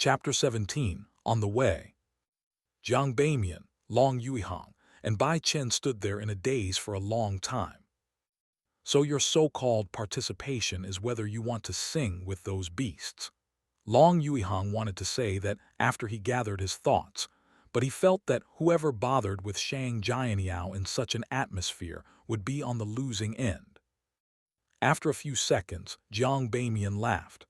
Chapter 17, On the Way. Jiang Beimian, Long Yuihang, and Bai Chen stood there in a daze for a long time. So your so-called participation is whether you want to sing with those beasts. Long Yuihang wanted to say that after he gathered his thoughts, but he felt that whoever bothered with Shang Jianyao in such an atmosphere would be on the losing end. After a few seconds, Jiang Beimian laughed.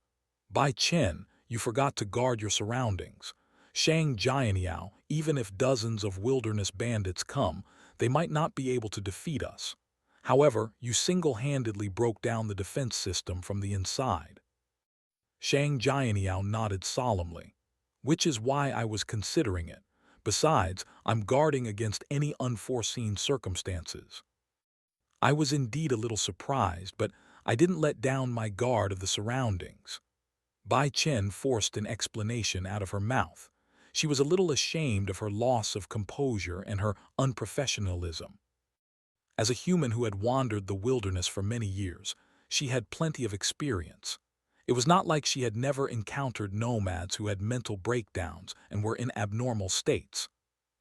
Bai Chen, you forgot to guard your surroundings. Shang Jianyao, even if dozens of wilderness bandits come, they might not be able to defeat us. However, you single-handedly broke down the defense system from the inside. Shang Jianyao nodded solemnly. Which is why I was considering it. Besides, I'm guarding against any unforeseen circumstances. I was indeed a little surprised, but I didn't let down my guard of the surroundings. Bai Chen forced an explanation out of her mouth. She was a little ashamed of her loss of composure and her unprofessionalism. As a human who had wandered the wilderness for many years, she had plenty of experience. It was not like she had never encountered nomads who had mental breakdowns and were in abnormal states.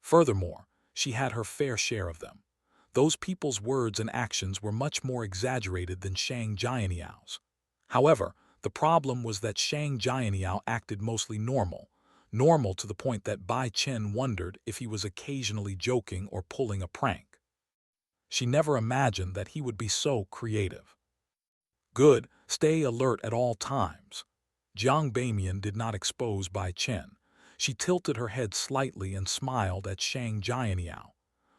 Furthermore, she had her fair share of them. Those people's words and actions were much more exaggerated than Shang Jianiao's. However, the problem was that Shang Jianyao acted mostly normal to the point that Bai Chen wondered if he was occasionally joking or pulling a prank. She never imagined that he would be so creative. Good, stay alert at all times. Jiang Beimian did not expose Bai Chen. She tilted her head slightly and smiled at Shang Jianyao.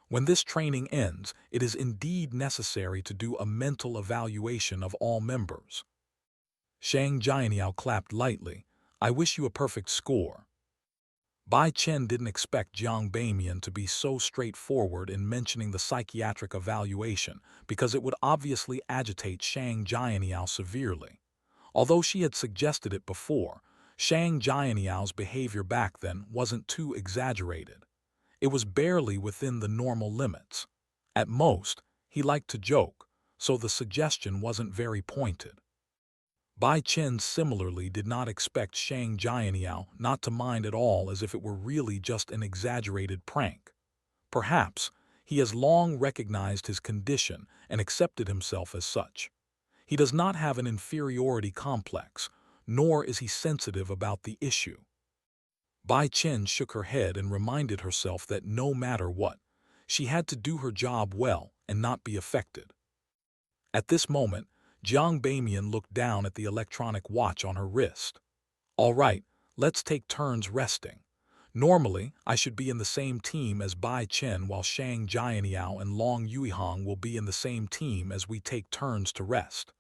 When this training ends, it is indeed necessary to do a mental evaluation of all members. Shang Jianyao clapped lightly. I wish you a perfect score. Bai Chen didn't expect Jiang Beimian to be so straightforward in mentioning the psychiatric evaluation because it would obviously agitate Shang Jianyao severely. Although she had suggested it before, Shang Jianiao's behavior back then wasn't too exaggerated. It was barely within the normal limits. At most, he liked to joke, so the suggestion wasn't very pointed. Bai Chen similarly did not expect Shang Jianyao not to mind at all as if it were really just an exaggerated prank. Perhaps he has long recognized his condition and accepted himself as such. He does not have an inferiority complex, nor is he sensitive about the issue. Bai Chen shook her head and reminded herself that no matter what, she had to do her job well and not be affected. At this moment, Jiang Beimian looked down at the electronic watch on her wrist. All right, let's take turns resting. Normally, I should be in the same team as Bai Chen while Shang Jianyao and Long Yuihang will be in the same team as we take turns to rest.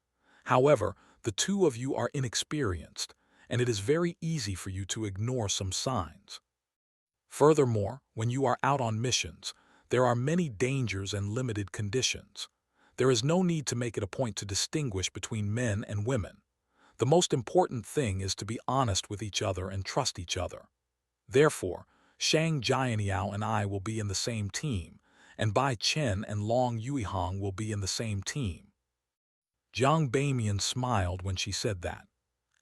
However, the two of you are inexperienced, and it is very easy for you to ignore some signs. Furthermore, when you are out on missions, there are many dangers and limited conditions. There is no need to make it a point to distinguish between men and women. The most important thing is to be honest with each other and trust each other. Therefore, Shang Jianyao and I will be in the same team, and Bai Chen and Long Yuihang will be in the same team. Jiang Beimian smiled when she said that.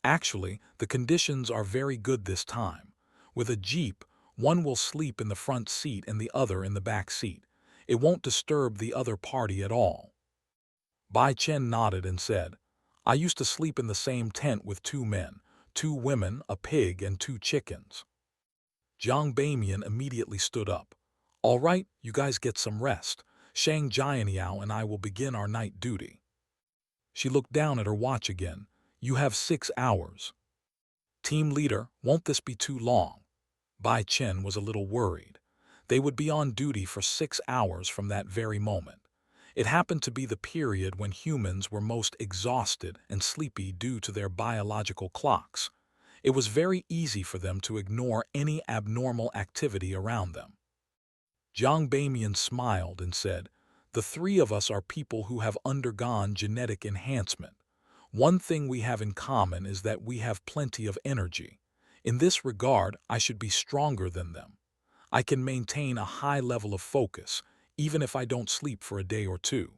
Actually, the conditions are very good this time. With a jeep, one will sleep in the front seat and the other in the back seat. It won't disturb the other party at all. Bai Chen nodded and said, I used to sleep in the same tent with 2 men, 2 women, a pig, and 2 chickens. Jiang Beimian immediately stood up. All right, you guys get some rest. Shang Jianyao and I will begin our night duty. She looked down at her watch again. You have 6 hours. Team leader, won't this be too long? Bai Chen was a little worried. They would be on duty for 6 hours from that very moment. It happened to be the period when humans were most exhausted and sleepy due to their biological clocks. It was very easy for them to ignore any abnormal activity around them. Jiang Beimian smiled and said, the 3 of us are people who have undergone genetic enhancement. One thing we have in common is that we have plenty of energy. In this regard, I should be stronger than them. I can maintain a high level of focus, even if I don't sleep for a day or 2.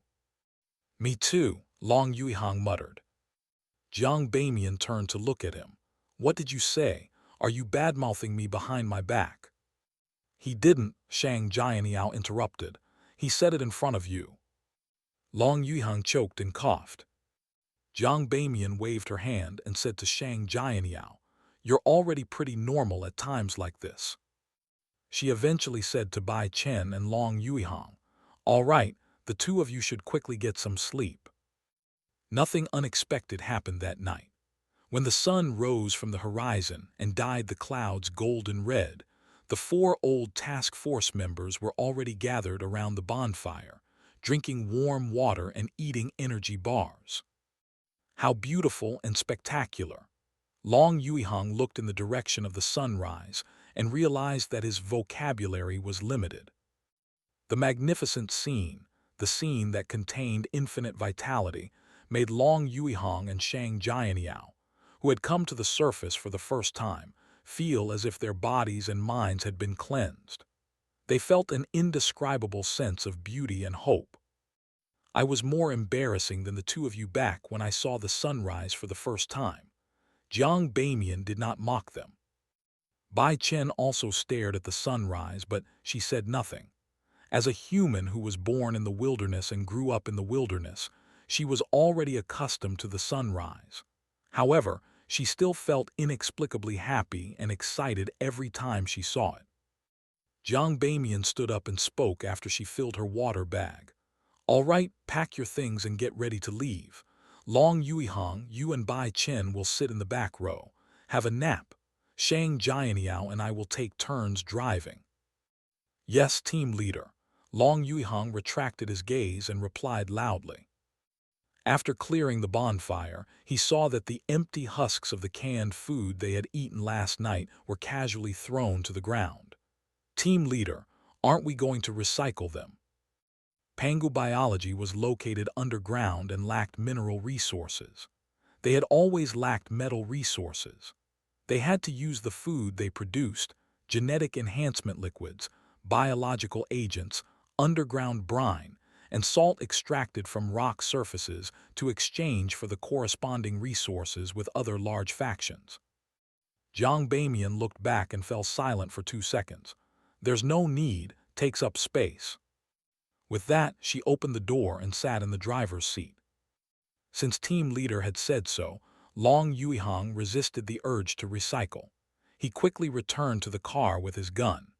Me too, Long Yuihang muttered. Jiang Beimian turned to look at him. What did you say? Are you bad-mouthing me behind my back?" "He didn't," Shang Jianyao interrupted. "He said it in front of you." Long Yuihang choked and coughed. Jiang Bamian waved her hand and said to Shang Jianyao, "You're already pretty normal at times like this." She eventually said to Bai Chen and Long Yuihang, "All right, the two of you should quickly get some sleep." Nothing unexpected happened that night. When the sun rose from the horizon and dyed the clouds golden red, the 4 old task force members were already gathered around the bonfire, drinking warm water and eating energy bars. How beautiful and spectacular! Long Yuihang looked in the direction of the sunrise and realized that his vocabulary was limited. The magnificent scene, the scene that contained infinite vitality, made Long Yuihang and Shang Jianyao, who had come to the surface for the first time, feel as if their bodies and minds had been cleansed. They felt an indescribable sense of beauty and hope. "I was more embarrassing than the two of you back when I saw the sunrise for the first time." Jiang Bamian did not mock them. Bai Chen also stared at the sunrise, but she said nothing. As a human who was born in the wilderness and grew up in the wilderness, she was already accustomed to the sunrise. However, she still felt inexplicably happy and excited every time she saw it. Jiang Bamian stood up and spoke after she filled her water bag. "All right, pack your things and get ready to leave. Long Yuihang, you and Bai Chen will sit in the back row. Have a nap. Shang Jianyao and I will take turns driving." "Yes, team leader." Long Yuihang retracted his gaze and replied loudly. After clearing the bonfire, he saw that the empty husks of the canned food they had eaten last night were casually thrown to the ground. "Team leader, aren't we going to recycle them?" Pangu biology was located underground and lacked mineral resources. They had always lacked metal resources. They had to use the food they produced, genetic enhancement liquids, biological agents, underground brine, and salt extracted from rock surfaces to exchange for the corresponding resources with other large factions. Jiang Bamian looked back and fell silent for 2 seconds. "There's no need, takes up space." With that, she opened the door and sat in the driver's seat. Since team leader had said so, Long Yuihang resisted the urge to recycle. He quickly returned to the car with his gun.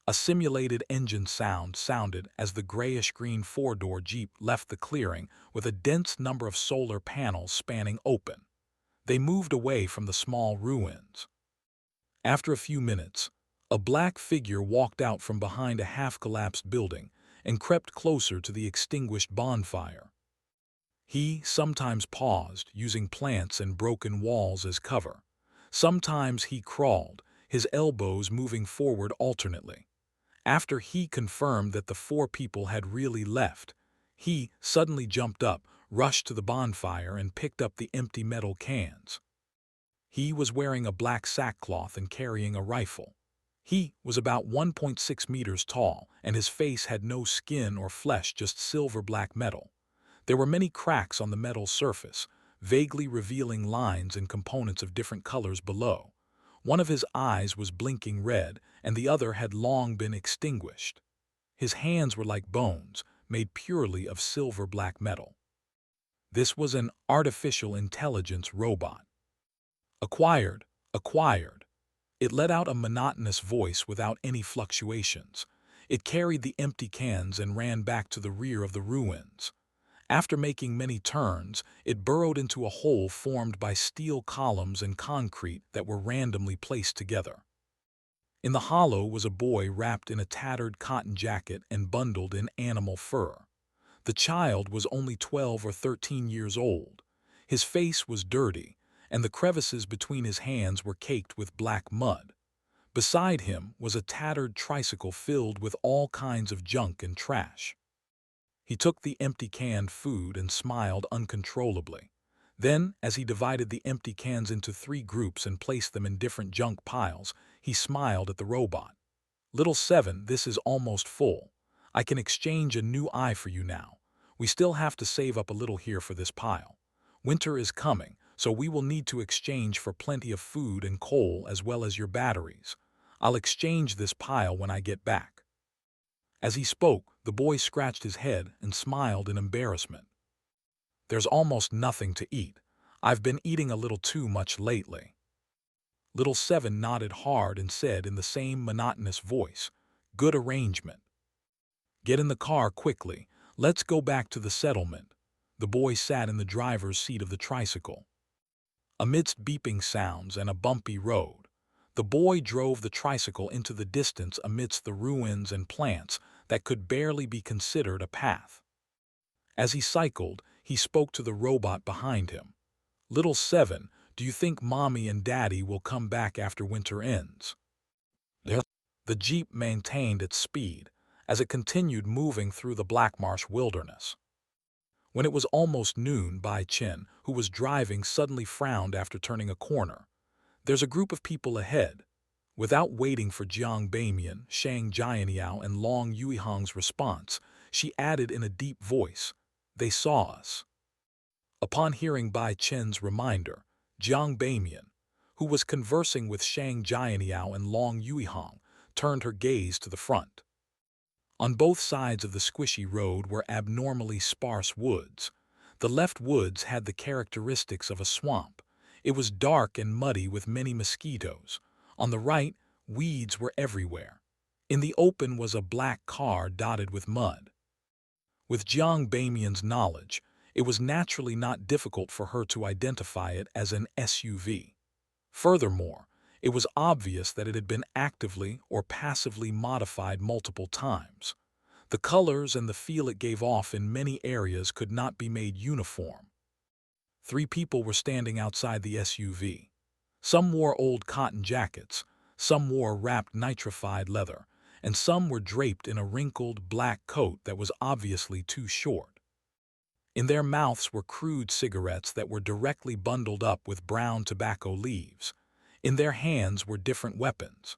A simulated engine sounded as the grayish-green 4-door Jeep left the clearing with a dense number of solar panels spanning open. They moved away from the small ruins. After a few minutes, a black figure walked out from behind a half-collapsed building and crept closer to the extinguished bonfire. He sometimes paused, using plants and broken walls as cover. Sometimes he crawled, his elbows moving forward alternately. After he confirmed that the 4 people had really left, he suddenly jumped up, rushed to the bonfire, and picked up the empty metal cans. He was wearing a black sackcloth and carrying a rifle. He was about 1.6 meters tall, and his face had no skin or flesh, just silver-black metal. There were many cracks on the metal surface, vaguely revealing lines and components of different colors below. One of his eyes was blinking red, and the other had long been extinguished. His hands were like bones, made purely of silver-black metal. This was an artificial intelligence robot. "Acquired, acquired." It let out a monotonous voice without any fluctuations. It carried the empty cans and ran back to the rear of the ruins. After making many turns, it burrowed into a hole formed by steel columns and concrete that were randomly placed together. In the hollow was a boy wrapped in a tattered cotton jacket and bundled in animal fur. The child was only 12 or 13 years old. His face was dirty, and the crevices between his hands were caked with black mud. Beside him was a tattered tricycle filled with all kinds of junk and trash. He took the empty canned food and smiled uncontrollably. Then, as he divided the empty cans into 3 groups and placed them in different junk piles, he smiled at the robot. "Little 7, this is almost full. I can exchange a new eye for you now. We still have to save up a little here for this pile. Winter is coming, so we will need to exchange for plenty of food and coal as well as your batteries. I'll exchange this pile when I get back." As he spoke, the boy scratched his head and smiled in embarrassment. "There's almost nothing to eat. I've been eating a little too much lately." Little Seven nodded hard and said in the same monotonous voice, "Good arrangement. Get in the car quickly. Let's go back to the settlement." The boy sat in the driver's seat of the tricycle. Amidst beeping sounds and a bumpy road, the boy drove the tricycle into the distance amidst the ruins and plants that could barely be considered a path. As he cycled, he spoke to the robot behind him. "Little Seven, do you think Mommy and Daddy will come back after winter ends?" Yes. The Jeep maintained its speed as it continued moving through the Blackmarsh wilderness. When it was almost noon, Bai Chen, who was driving, suddenly frowned after turning a corner. "There's a group of people ahead." Without waiting for Jiang Bamian, Shang Jianyao, and Long Yuihang's response, she added in a deep voice, "They saw us." Upon hearing Bai Chen's reminder, Jiang Bamian, who was conversing with Shang Jianyao and Long Yuihang, turned her gaze to the front. On both sides of the squishy road were abnormally sparse woods. The left woods had the characteristics of a swamp. It was dark and muddy with many mosquitoes. On the right, weeds were everywhere. In the open was a black car dotted with mud. With Jiang Bamian's knowledge, it was naturally not difficult for her to identify it as an SUV. Furthermore, it was obvious that it had been actively or passively modified multiple times. The colors and the feel it gave off in many areas could not be made uniform. 3 people were standing outside the SUV. Some wore old cotton jackets, some wore wrapped nitrified leather, and some were draped in a wrinkled black coat that was obviously too short. In their mouths were crude cigarettes that were directly bundled up with brown tobacco leaves. In their hands were different weapons.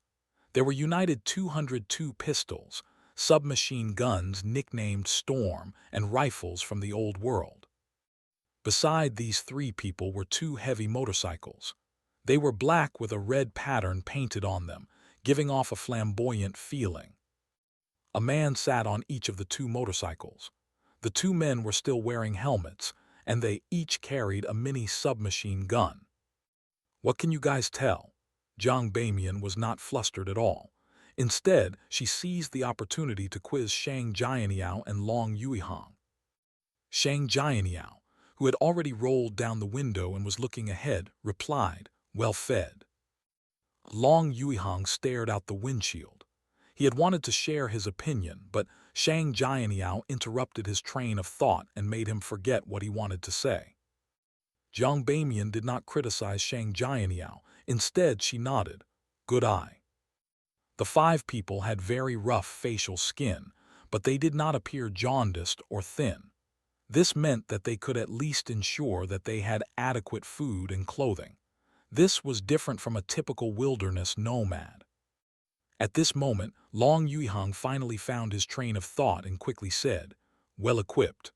There were United 202 pistols, submachine guns nicknamed Storm, and rifles from the Old World. Beside these 3 people were 2 heavy motorcycles. They were black with a red pattern painted on them, giving off a flamboyant feeling. A man sat on each of the 2 motorcycles. The 2 men were still wearing helmets, and they each carried a mini submachine gun. "What can you guys tell?" Jiang Bamian was not flustered at all. Instead, she seized the opportunity to quiz Shang Jianyao and Long Yuihang. Shang Jianyao, who had already rolled down the window and was looking ahead, replied, "Well fed." Long Yuihang stared out the windshield. He had wanted to share his opinion, but Shang Jianyao interrupted his train of thought and made him forget what he wanted to say. Jiang Bamian did not criticize Shang Jianyao. Instead, she nodded. "Good eye." The 5 people had very rough facial skin, but they did not appear jaundiced or thin. This meant that they could at least ensure that they had adequate food and clothing. This was different from a typical wilderness nomad. At this moment, Long Yuihang finally found his train of thought and quickly said, "Well equipped."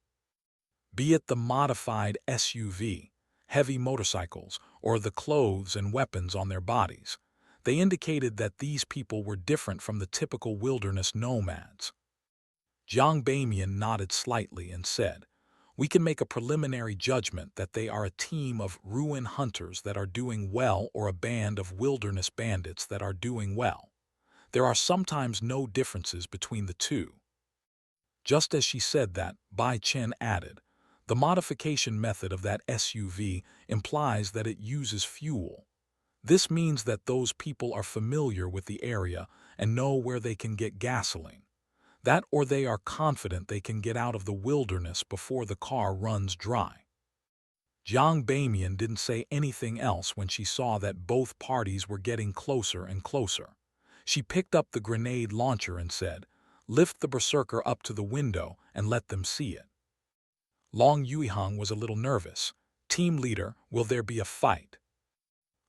Be it the modified SUV, heavy motorcycles, or the clothes and weapons on their bodies, they indicated that these people were different from the typical wilderness nomads. Jiang Bamian nodded slightly and said, "We can make a preliminary judgment that they are a team of ruin hunters that are doing well or a band of wilderness bandits that are doing well. There are sometimes no differences between the 2. Just as she said that, Bai Chen added, "The modification method of that SUV implies that it uses fuel. This means that those people are familiar with the area and know where they can get gasoline. That or they are confident they can get out of the wilderness before the car runs dry." Jiang Bamian didn't say anything else when she saw that both parties were getting closer and closer. She picked up the grenade launcher and said, "Lift the berserker up to the window and let them see it." Long Yuihang was a little nervous. "Team leader, will there be a fight?"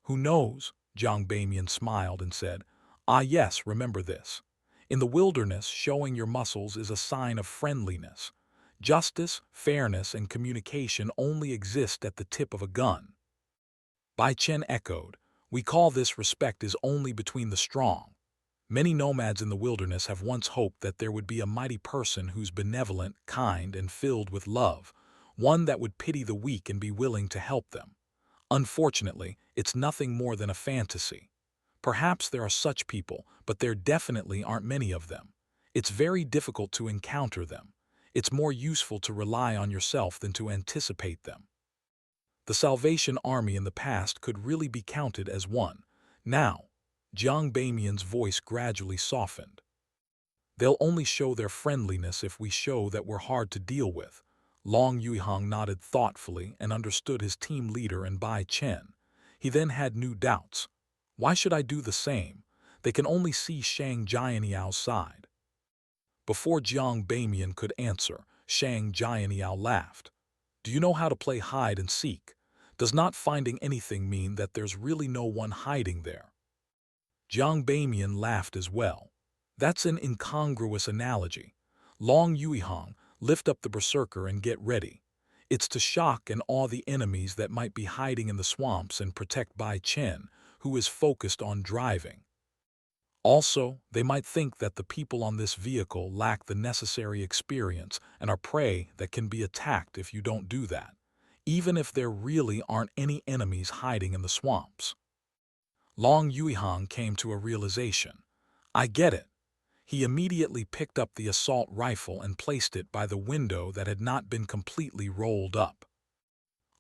"Who knows?" Jiang Bamian smiled and said, "Ah yes, remember this. In the wilderness, showing your muscles is a sign of friendliness. Justice, fairness, and communication only exist at the tip of a gun." Bai Chen echoed, "We call this respect is only between the strong. Many nomads in the wilderness have once hoped that there would be a mighty person who's benevolent, kind, and filled with love, one that would pity the weak and be willing to help them. Unfortunately, it's nothing more than a fantasy. Perhaps there are such people, but there definitely aren't many of them. It's very difficult to encounter them. It's more useful to rely on yourself than to anticipate them. The Salvation Army in the past could really be counted as one. Now, Jiang Bamian's voice gradually softened. They'll only show their friendliness if we show that we're hard to deal with. Long Yuihang nodded thoughtfully and understood his team leader and Bai Chen. He then had new doubts. Why should I do the same? They can only see Shang Jianyao's side. Before Jiang Bamian could answer, Shang Jianyao laughed. Do you know how to play hide and seek? Does not finding anything mean that there's really no one hiding there? Jiang Bamian laughed as well. That's an incongruous analogy. Long Yuihang, lift up the berserker and get ready. It's to shock and awe the enemies that might be hiding in the swamps and protect Bai Chen, who is focused on driving. Also, they might think that the people on this vehicle lack the necessary experience and are prey that can be attacked if you don't do that, even if there really aren't any enemies hiding in the swamps. Long Yuihang came to a realization. I get it. He immediately picked up the assault rifle and placed it by the window that had not been completely rolled up.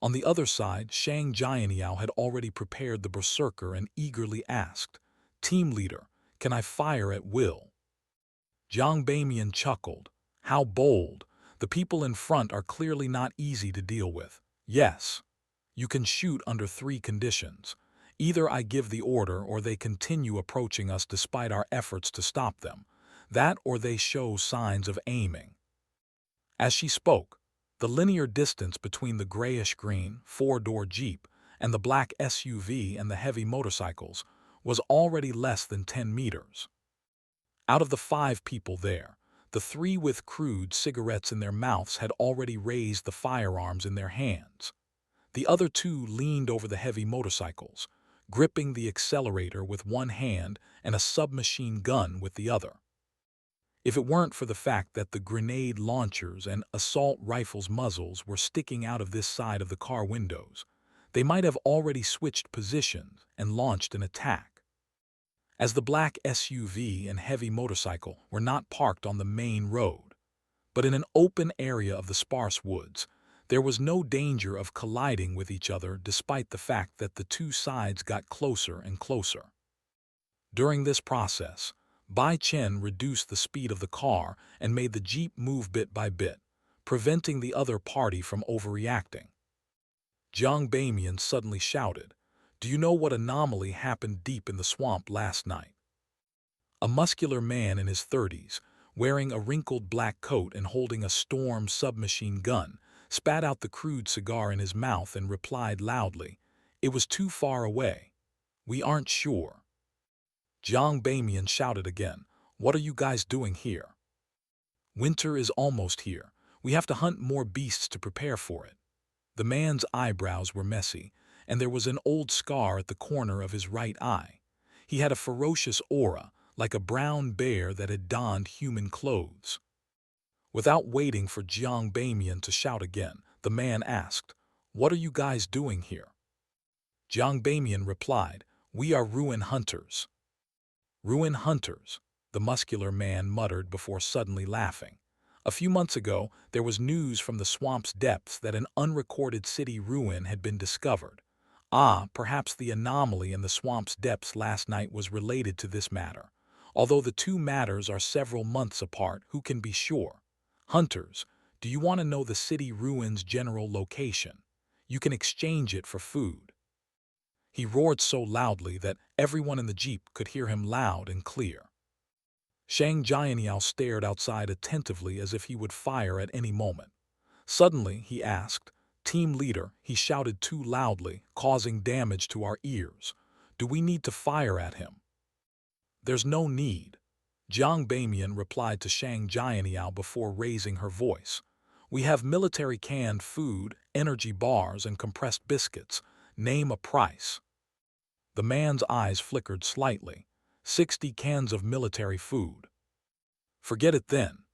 On the other side, Shang Jianyao had already prepared the berserker and eagerly asked, Team leader, can I fire at will? Jiang Bamian chuckled. How bold! The people in front are clearly not easy to deal with. Yes. You can shoot under 3 conditions. Either I give the order or they continue approaching us despite our efforts to stop them. That or they show signs of aiming. As she spoke, the linear distance between the grayish-green 4-door Jeep and the black SUV and the heavy motorcycles was already less than 10 meters. Out of the 5 people there, the 3 with crude cigarettes in their mouths had already raised the firearms in their hands. The other 2 leaned over the heavy motorcycles, gripping the accelerator with one hand and a submachine gun with the other. If it weren't for the fact that the grenade launchers and assault rifles' muzzles were sticking out of this side of the car windows, they might have already switched positions and launched an attack. As the black SUV and heavy motorcycle were not parked on the main road, but in an open area of the sparse woods, there was no danger of colliding with each other despite the fact that the 2 sides got closer and closer. During this process, Bai Chen reduced the speed of the car and made the Jeep move bit by bit, preventing the other party from overreacting. Jiang Bamian suddenly shouted, Do you know what anomaly happened deep in the swamp last night? A muscular man in his 30s, wearing a wrinkled black coat and holding a Storm submachine gun, spat out the crude cigar in his mouth and replied loudly, It was too far away. We aren't sure. Jiang Bamian shouted again, What are you guys doing here? Winter is almost here. We have to hunt more beasts to prepare for it. The man's eyebrows were messy, and there was an old scar at the corner of his right eye. He had a ferocious aura, like a brown bear that had donned human clothes. Without waiting for Jiang Bamian to shout again, the man asked, What are you guys doing here? Jiang Bamian replied, We are ruin hunters. Ruin hunters, the muscular man muttered before suddenly laughing. A few months ago, there was news from the swamp's depths that an unrecorded city ruin had been discovered. Perhaps the anomaly in the swamp's depths last night was related to this matter. Although the 2 matters are several months apart, who can be sure? Hunters, do you want to know the city ruin's general location? You can exchange it for food. He roared so loudly that everyone in the Jeep could hear him loud and clear. Shang Jianyao stared outside attentively as if he would fire at any moment. Suddenly, he asked, Team leader, he shouted too loudly, causing damage to our ears. Do we need to fire at him? There's no need. Jiang Bamian replied to Shang Jianyao before raising her voice. We have military canned food, energy bars, and compressed biscuits. Name a price." The man's eyes flickered slightly. 60 cans of military food. Forget it then.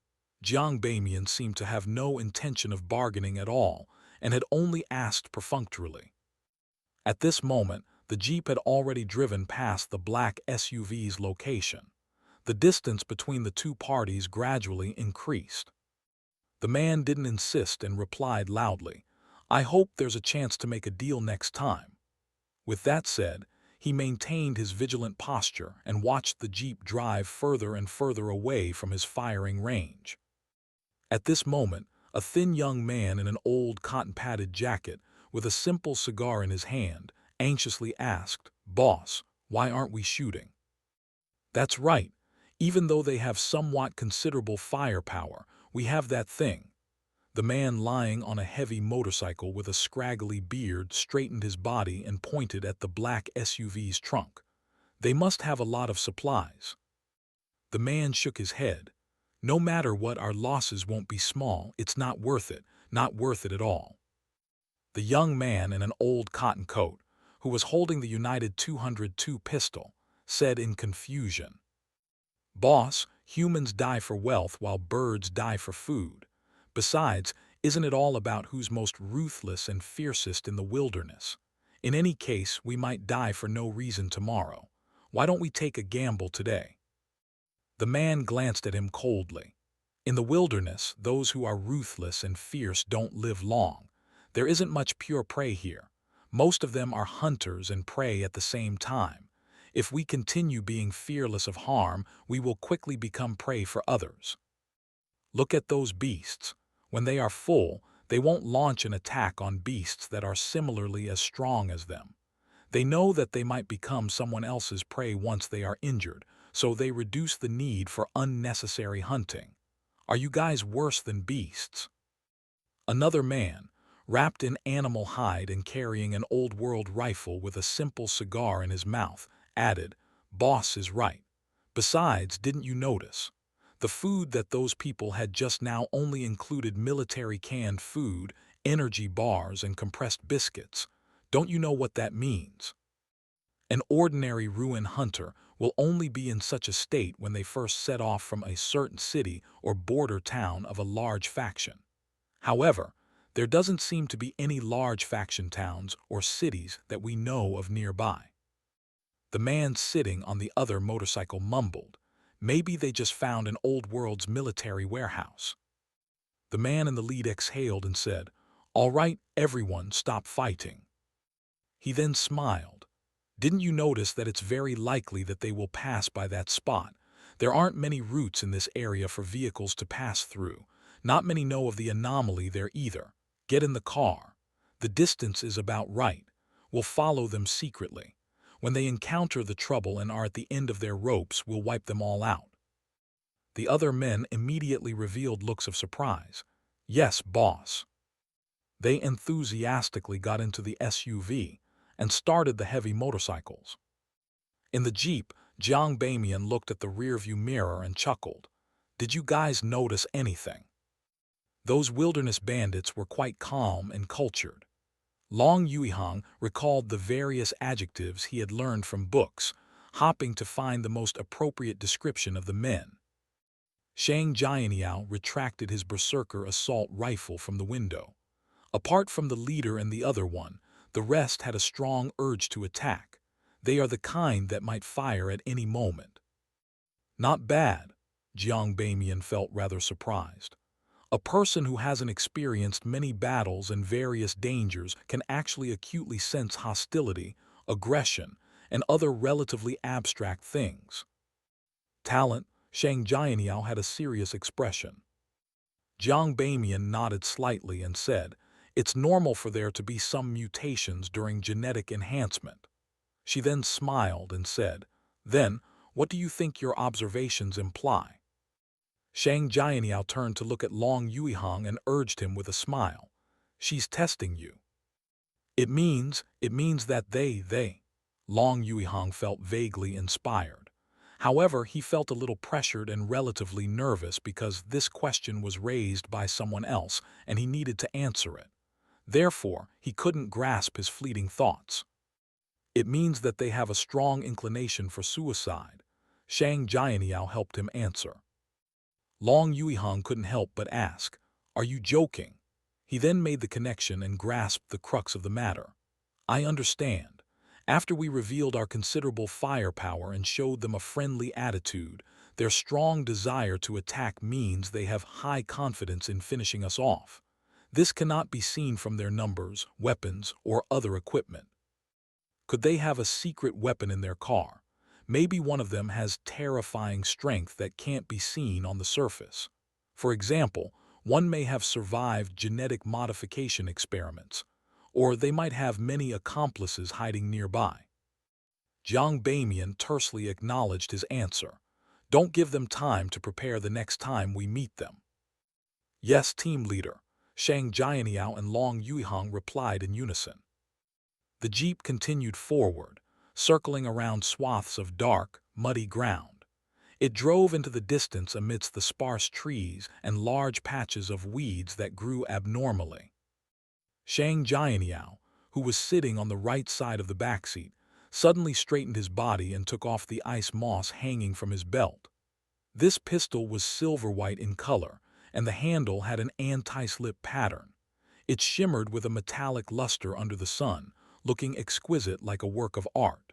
Jiang Bamian seemed to have no intention of bargaining at all and had only asked perfunctorily. At this moment, the jeep had already driven past the black SUV's location. The distance between the two parties gradually increased. The man didn't insist and replied loudly, "I hope there's a chance to make a deal next time." With that said, he maintained his vigilant posture and watched the jeep drive further and further away from his firing range. At this moment, a thin young man in an old cotton-padded jacket, with a simple cigar in his hand, anxiously asked, "Boss, why aren't we shooting?" "That's right. Even though they have somewhat considerable firepower, we have that thing." The man lying on a heavy motorcycle with a scraggly beard straightened his body and pointed at the black SUV's trunk. "They must have a lot of supplies." The man shook his head. "No matter what, our losses won't be small. It's not worth it, not worth it at all." The young man in an old cotton coat, who was holding the United 202 pistol, said in confusion, "Boss, humans die for wealth while birds die for food. Besides, isn't it all about who's most ruthless and fiercest in the wilderness? In any case, we might die for no reason tomorrow. Why don't we take a gamble today?" The man glanced at him coldly. "In the wilderness, those who are ruthless and fierce don't live long. There isn't much pure prey here. Most of them are hunters and prey at the same time. If we continue being fearless of harm, we will quickly become prey for others. Look at those beasts. When they are full, they won't launch an attack on beasts that are similarly as strong as them. They know that they might become someone else's prey once they are injured, so they reduce the need for unnecessary hunting. Are you guys worse than beasts?" Another man, wrapped in animal hide and carrying an old-world rifle with a simple cigar in his mouth, added, "Boss is right. Besides, didn't you notice? The food that those people had just now only included military canned food, energy bars, and compressed biscuits. Don't you know what that means? An ordinary ruin hunter will only be in such a state when they first set off from a certain city or border town of a large faction. However, there doesn't seem to be any large faction towns or cities that we know of nearby." The man sitting on the other motorcycle mumbled, "Maybe they just found an old world's military warehouse." The man in the lead exhaled and said, "All right, everyone, stop fighting." He then smiled. "Didn't you notice that it's very likely that they will pass by that spot? There aren't many routes in this area for vehicles to pass through. Not many know of the anomaly there either. Get in the car. The distance is about right. We'll follow them secretly. When they encounter the trouble and are at the end of their ropes, we'll wipe them all out." The other men immediately revealed looks of surprise. "Yes, boss." They enthusiastically got into the SUV and started the heavy motorcycles. In the jeep, Jiang Bamian looked at the rearview mirror and chuckled. "Did you guys notice anything? Those wilderness bandits were quite calm and cultured." Long Yuihang recalled the various adjectives he had learned from books, hopping to find the most appropriate description of the men. Shang Jianyao retracted his berserker assault rifle from the window. Apart from the leader and the other one, the rest had a strong urge to attack. They are the kind that might fire at any moment. "Not bad." Jiang Bamian felt rather surprised. A person who hasn't experienced many battles and various dangers can actually acutely sense hostility, aggression, and other relatively abstract things. "Talent." Shang Jianyao had a serious expression. Jiang Bamian nodded slightly and said, "It's normal for there to be some mutations during genetic enhancement." She then smiled and said, "Then, what do you think your observations imply?" Shang Jianyao turned to look at Long Yuihang and urged him with a smile, "She's testing you." It means that they. Long Yuihang felt vaguely inspired. However, he felt a little pressured and relatively nervous because this question was raised by someone else and he needed to answer it. Therefore, he couldn't grasp his fleeting thoughts. It means that they have a strong inclination for suicide. Shang Jianyao helped him answer. Long Yuihang couldn't help but ask, "Are you joking?" He then made the connection and grasped the crux of the matter. "I understand. After we revealed our considerable firepower and showed them a friendly attitude, their strong desire to attack means they have high confidence in finishing us off. This cannot be seen from their numbers, weapons, or other equipment. Could they have a secret weapon in their car? Maybe one of them has terrifying strength that can't be seen on the surface. For example, one may have survived genetic modification experiments, or they might have many accomplices hiding nearby." Jiang Bamian tersely acknowledged his answer. "Don't give them time to prepare the next time we meet them." "Yes, team leader," Shang Jianyao and Long Yuihang replied in unison. The jeep continued forward, circling around swaths of dark, muddy ground. It drove into the distance amidst the sparse trees and large patches of weeds that grew abnormally. Shang Jianyao, who was sitting on the right side of the backseat, suddenly straightened his body and took off the ice moss hanging from his belt. This pistol was silver-white in color, and the handle had an anti-slip pattern. It shimmered with a metallic luster under the sun, looking exquisite like a work of art.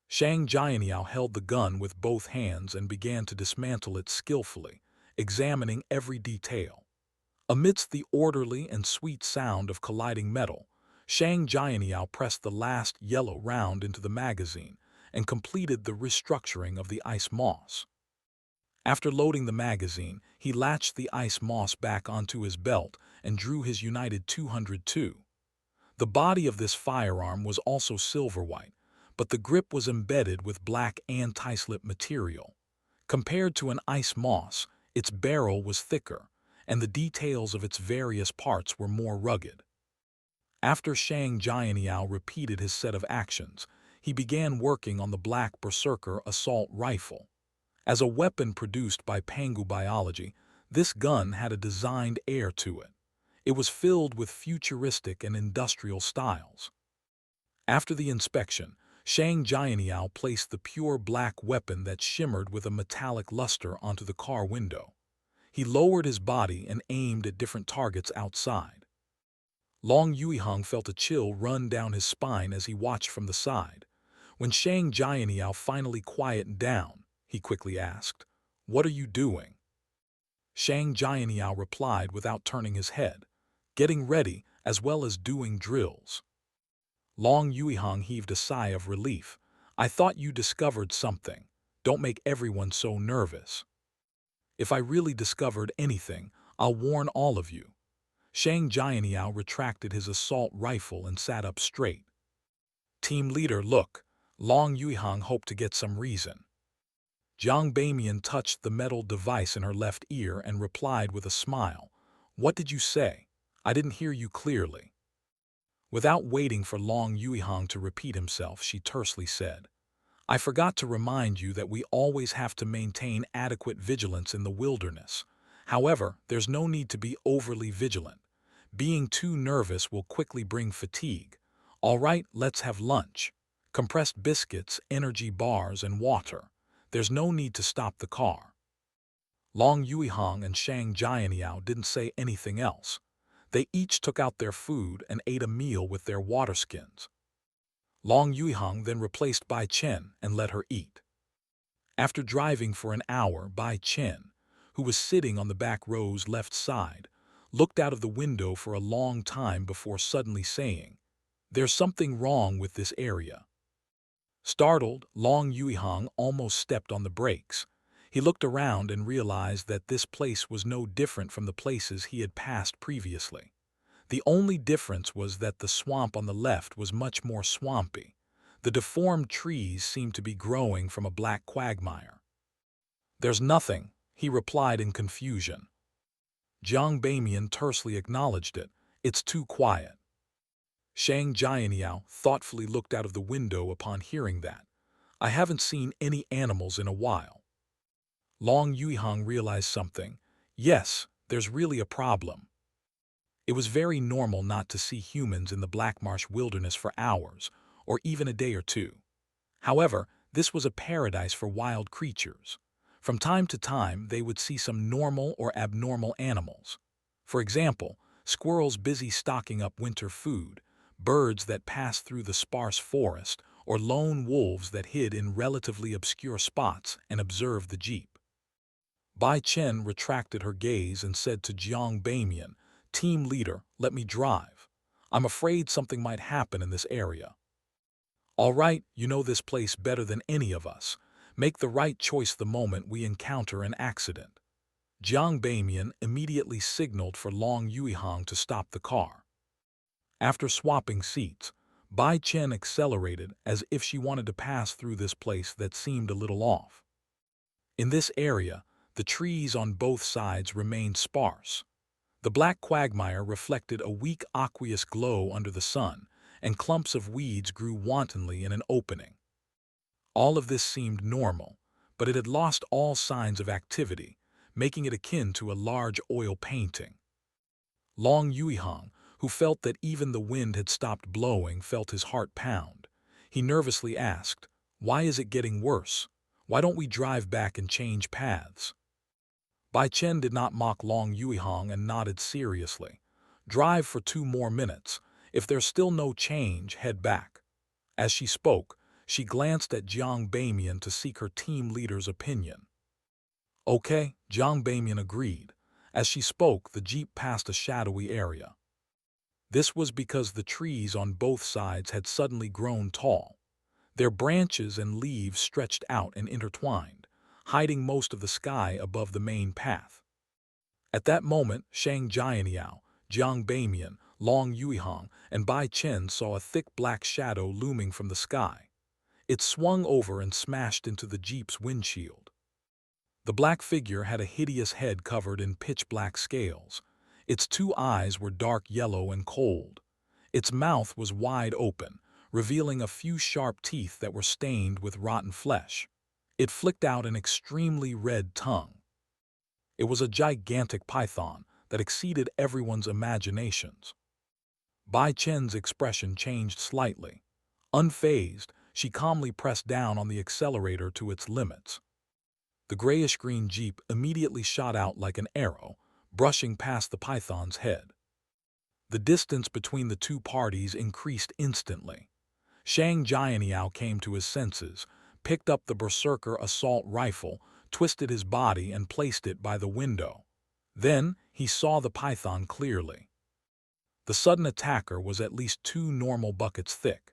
Shang Jianyao held the gun with both hands and began to dismantle it skillfully, examining every detail. Amidst the orderly and sweet sound of colliding metal, Shang Jianyao pressed the last yellow round into the magazine and completed the restructuring of the ice moss. After loading the magazine, he latched the ice moss back onto his belt and drew his United 202. The body of this firearm was also silver-white, but the grip was embedded with black anti-slip material. Compared to an ice moss, its barrel was thicker, and the details of its various parts were more rugged. After Shang Jianyao repeated his set of actions, he began working on the Black Berserker assault rifle. As a weapon produced by Pangu Biology, this gun had a designed air to it. It was filled with futuristic and industrial styles. After the inspection, Shang Jianyao placed the pure black weapon that shimmered with a metallic luster onto the car window. He lowered his body and aimed at different targets outside. Long Yuihang felt a chill run down his spine as he watched from the side. When Shang Jianyao finally quieted down, he quickly asked, "What are you doing?" Shang Jianyao replied without turning his head, "Getting ready as well as doing drills." Long Yuihang heaved a sigh of relief. "I thought you discovered something. Don't make everyone so nervous." "If I really discovered anything, I'll warn all of you." Shang Jianyao retracted his assault rifle and sat up straight. "Team leader, look." Long Yuihang hoped to get some reason. Jiang Bamian touched the metal device in her left ear and replied with a smile, "What did you say? I didn't hear you clearly." Without waiting for Long Yuihang to repeat himself, she tersely said, "I forgot to remind you that we always have to maintain adequate vigilance in the wilderness. However, there's no need to be overly vigilant. Being too nervous will quickly bring fatigue. All right, let's have lunch. Compressed biscuits, energy bars, and water. There's no need to stop the car." Long Yuihang and Shang Jianyao didn't say anything else. They each took out their food and ate a meal with their water skins. Long Yuihang then replaced Bai Chen and let her eat. After driving for an hour, Bai Chen, who was sitting on the back row's left side, looked out of the window for a long time before suddenly saying, "There's something wrong with this area." Startled, Long Yuihang almost stepped on the brakes. He looked around and realized that this place was no different from the places he had passed previously. The only difference was that the swamp on the left was much more swampy. The deformed trees seemed to be growing from a black quagmire. "There's nothing," he replied in confusion. Jiang Bamian tersely acknowledged it. "It's too quiet." Shang Jianyao thoughtfully looked out of the window upon hearing that. "I haven't seen any animals in a while." Long Yuihang realized something. "Yes, there's really a problem." It was very normal not to see humans in the Black Marsh wilderness for hours, or even a day or two. However, this was a paradise for wild creatures. From time to time, they would see some normal or abnormal animals. For example, squirrels busy stocking up winter food, birds that passed through the sparse forest, or lone wolves that hid in relatively obscure spots and observed the jeep. Bai Chen retracted her gaze and said to Jiang Bamian, "Team leader, let me drive. I'm afraid something might happen in this area." "All right, you know this place better than any of us. Make the right choice the moment we encounter an accident." Jiang Bamian immediately signaled for Long Yuihang to stop the car. After swapping seats, Bai Chen accelerated as if she wanted to pass through this place that seemed a little off. In this area, the trees on both sides remained sparse. The black quagmire reflected a weak aqueous glow under the sun, and clumps of weeds grew wantonly in an opening. All of this seemed normal, but it had lost all signs of activity, making it akin to a large oil painting. Long Yuihang, who felt that even the wind had stopped blowing, felt his heart pound. He nervously asked, "Why is it getting worse? Why don't we drive back and change paths?" Bai Chen did not mock Long Yuihang and nodded seriously. "Drive for 2 more minutes. If there's still no change, head back." As she spoke, she glanced at Jiang Bamian to seek her team leader's opinion. "Okay," Jiang Bamian agreed. As she spoke, the jeep passed a shadowy area. This was because the trees on both sides had suddenly grown tall. Their branches and leaves stretched out and intertwined, hiding most of the sky above the main path. At that moment, Shang Jianyao, Jiang Bamian, Long Yuihang, and Bai Chen saw a thick black shadow looming from the sky. It swung over and smashed into the jeep's windshield. The black figure had a hideous head covered in pitch-black scales. Its 2 eyes were dark yellow and cold. Its mouth was wide open, revealing a few sharp teeth that were stained with rotten flesh. It flicked out an extremely red tongue. It was a gigantic python that exceeded everyone's imaginations. Bai Chen's expression changed slightly. Unfazed, she calmly pressed down on the accelerator to its limits. The grayish-green jeep immediately shot out like an arrow, brushing past the python's head. The distance between the two parties increased instantly. Shang Jianyao came to his senses, picked up the berserker assault rifle, twisted his body and placed it by the window. Then he saw the python clearly. The sudden attacker was at least 2 normal buckets thick.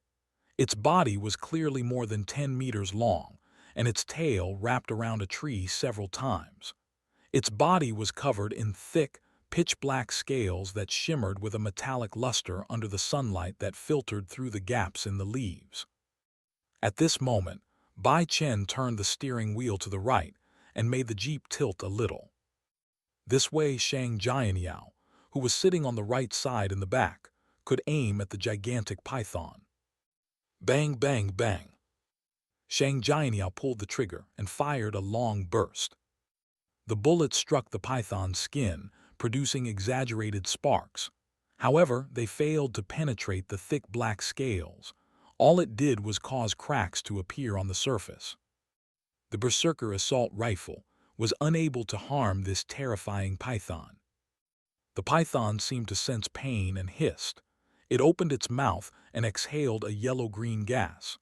Its body was clearly more than 10 meters long, and its tail wrapped around a tree several times. Its body was covered in thick, pitch-black scales that shimmered with a metallic luster under the sunlight that filtered through the gaps in the leaves. At this moment, Bai Chen turned the steering wheel to the right and made the jeep tilt a little. This way Shang Jianyao, who was sitting on the right side in the back, could aim at the gigantic python. Bang, bang, bang. Shang Jianyao pulled the trigger and fired a long burst. The bullet struck the python's skin, producing exaggerated sparks. However, they failed to penetrate the thick black scales. All it did was cause cracks to appear on the surface. The berserker assault rifle was unable to harm this terrifying python. The python seemed to sense pain and hissed. It opened its mouth and exhaled a yellow-green gas.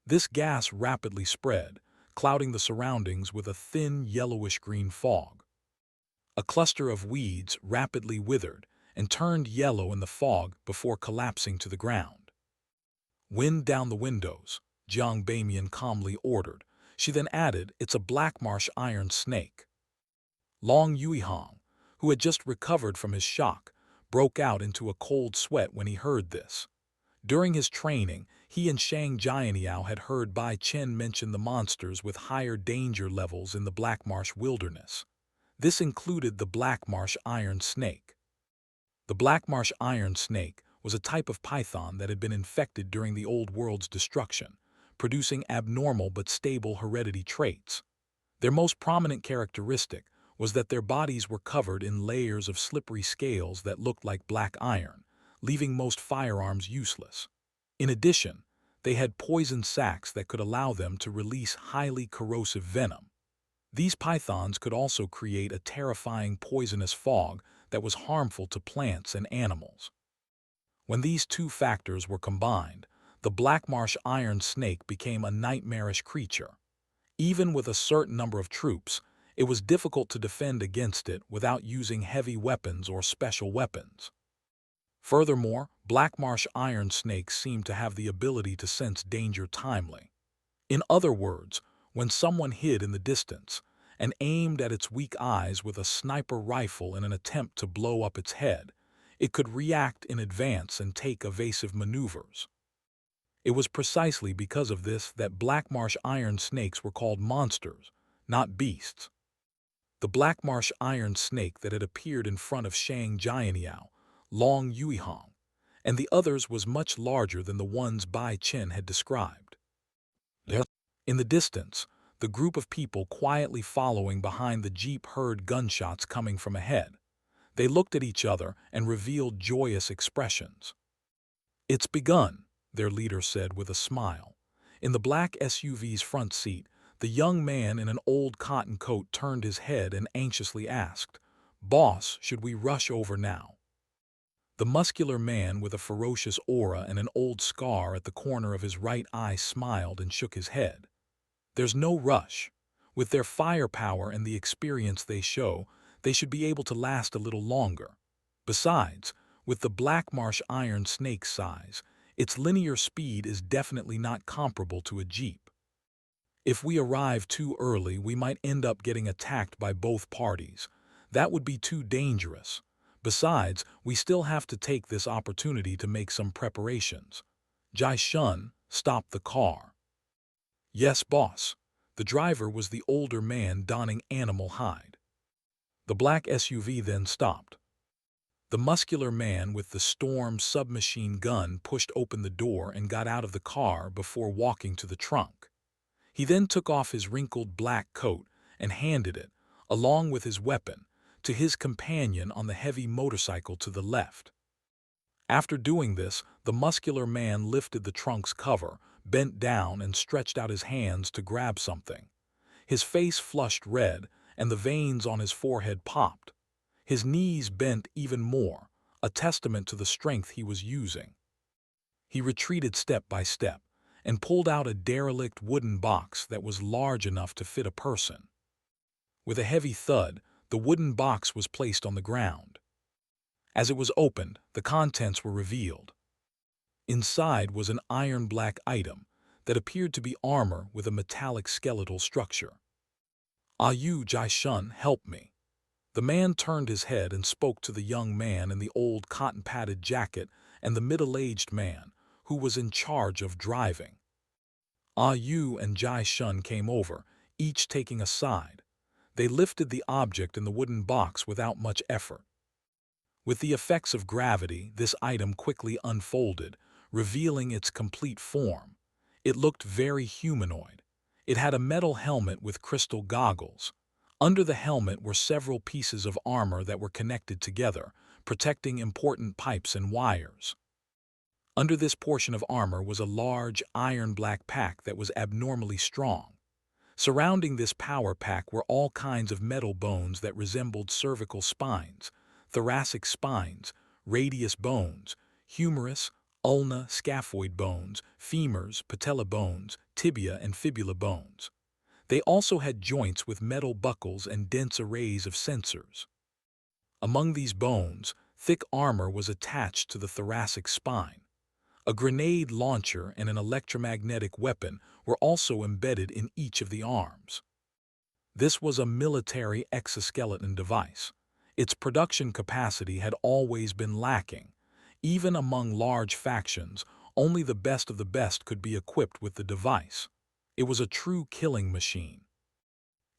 This gas rapidly spread, clouding the surroundings with a thin yellowish-green fog. A cluster of weeds rapidly withered and turned yellow in the fog before collapsing to the ground. "Wind down the windows," Jiang Bamian calmly ordered. She then added, "It's a black marsh iron snake." Long Yuihang, who had just recovered from his shock, broke out into a cold sweat when he heard this. During his training, he and Shang Jianyao had heard Bai Chen mention the monsters with higher danger levels in the Black Marsh wilderness. This included the Black Marsh iron snake. The Black Marsh iron snake was a type of python that had been infected during the Old World's destruction, producing abnormal but stable heredity traits. Their most prominent characteristic was that their bodies were covered in layers of slippery scales that looked like black iron, leaving most firearms useless. In addition, they had poison sacs that could allow them to release highly corrosive venom. These pythons could also create a terrifying poisonous fog that was harmful to plants and animals. When these two factors were combined, the blackmarsh iron snake became a nightmarish creature. Even with a certain number of troops, it was difficult to defend against it without using heavy weapons or special weapons. Furthermore, blackmarsh iron snakes seemed to have the ability to sense danger timely. In other words, when someone hid in the distance and aimed at its weak eyes with a sniper rifle in an attempt to blow up its head, it could react in advance and take evasive maneuvers. It was precisely because of this that blackmarsh iron snakes were called monsters, not beasts. The blackmarsh iron snake that had appeared in front of Shang Jianyao, Long Yuihong, and the others was much larger than the ones Bai Chen had described. In the distance, the group of people quietly following behind the jeep heard gunshots coming from ahead. They looked at each other and revealed joyous expressions. "It's begun," their leader said with a smile. In the black SUV's front seat, the young man in an old cotton coat turned his head and anxiously asked, "Boss, should we rush over now?" The muscular man with a ferocious aura and an old scar at the corner of his right eye smiled and shook his head. "There's no rush. With their firepower and the experience they show, they should be able to last a little longer. Besides, with the blackmarsh iron snake's size, its linear speed is definitely not comparable to a jeep. If we arrive too early, we might end up getting attacked by both parties. That would be too dangerous. Besides, we still have to take this opportunity to make some preparations." Jai Shun stopped the car. "Yes, boss." The driver was the older man donning animal hide. The black SUV then stopped. The muscular man with the Storm submachine gun pushed open the door and got out of the car before walking to the trunk. He then took off his wrinkled black coat and handed it, along with his weapon, to his companion on the heavy motorcycle to the left. After doing this, the muscular man lifted the trunk's cover, bent down and stretched out his hands to grab something. His face flushed red, and the veins on his forehead popped. His knees bent even more, a testament to the strength he was using. He retreated step by step and pulled out a derelict wooden box that was large enough to fit a person. With a heavy thud, the wooden box was placed on the ground. As it was opened, the contents were revealed. Inside was an iron-black item that appeared to be armor with a metallic skeletal structure. "Ah, you, Jai Shun, help me." The man turned his head and spoke to the young man in the old cotton-padded jacket and the middle-aged man, who was in charge of driving. Ah Yu and Jai Shun came over, each taking a side. They lifted the object in the wooden box without much effort. With the effects of gravity, this item quickly unfolded, revealing its complete form. It looked very humanoid. It had a metal helmet with crystal goggles. Under the helmet were several pieces of armor that were connected together, protecting important pipes and wires. Under this portion of armor was a large iron-black pack that was abnormally strong. Surrounding this power pack were all kinds of metal bones that resembled cervical spines, thoracic spines, radius bones, humerus, ulna, scaphoid bones, femurs, patella bones, tibia, and fibula bones. They also had joints with metal buckles and dense arrays of sensors. Among these bones, thick armor was attached to the thoracic spine. A grenade launcher and an electromagnetic weapon were also embedded in each of the arms. This was a military exoskeleton device. Its production capacity had always been lacking. Even among large factions, only the best of the best could be equipped with the device. It was a true killing machine.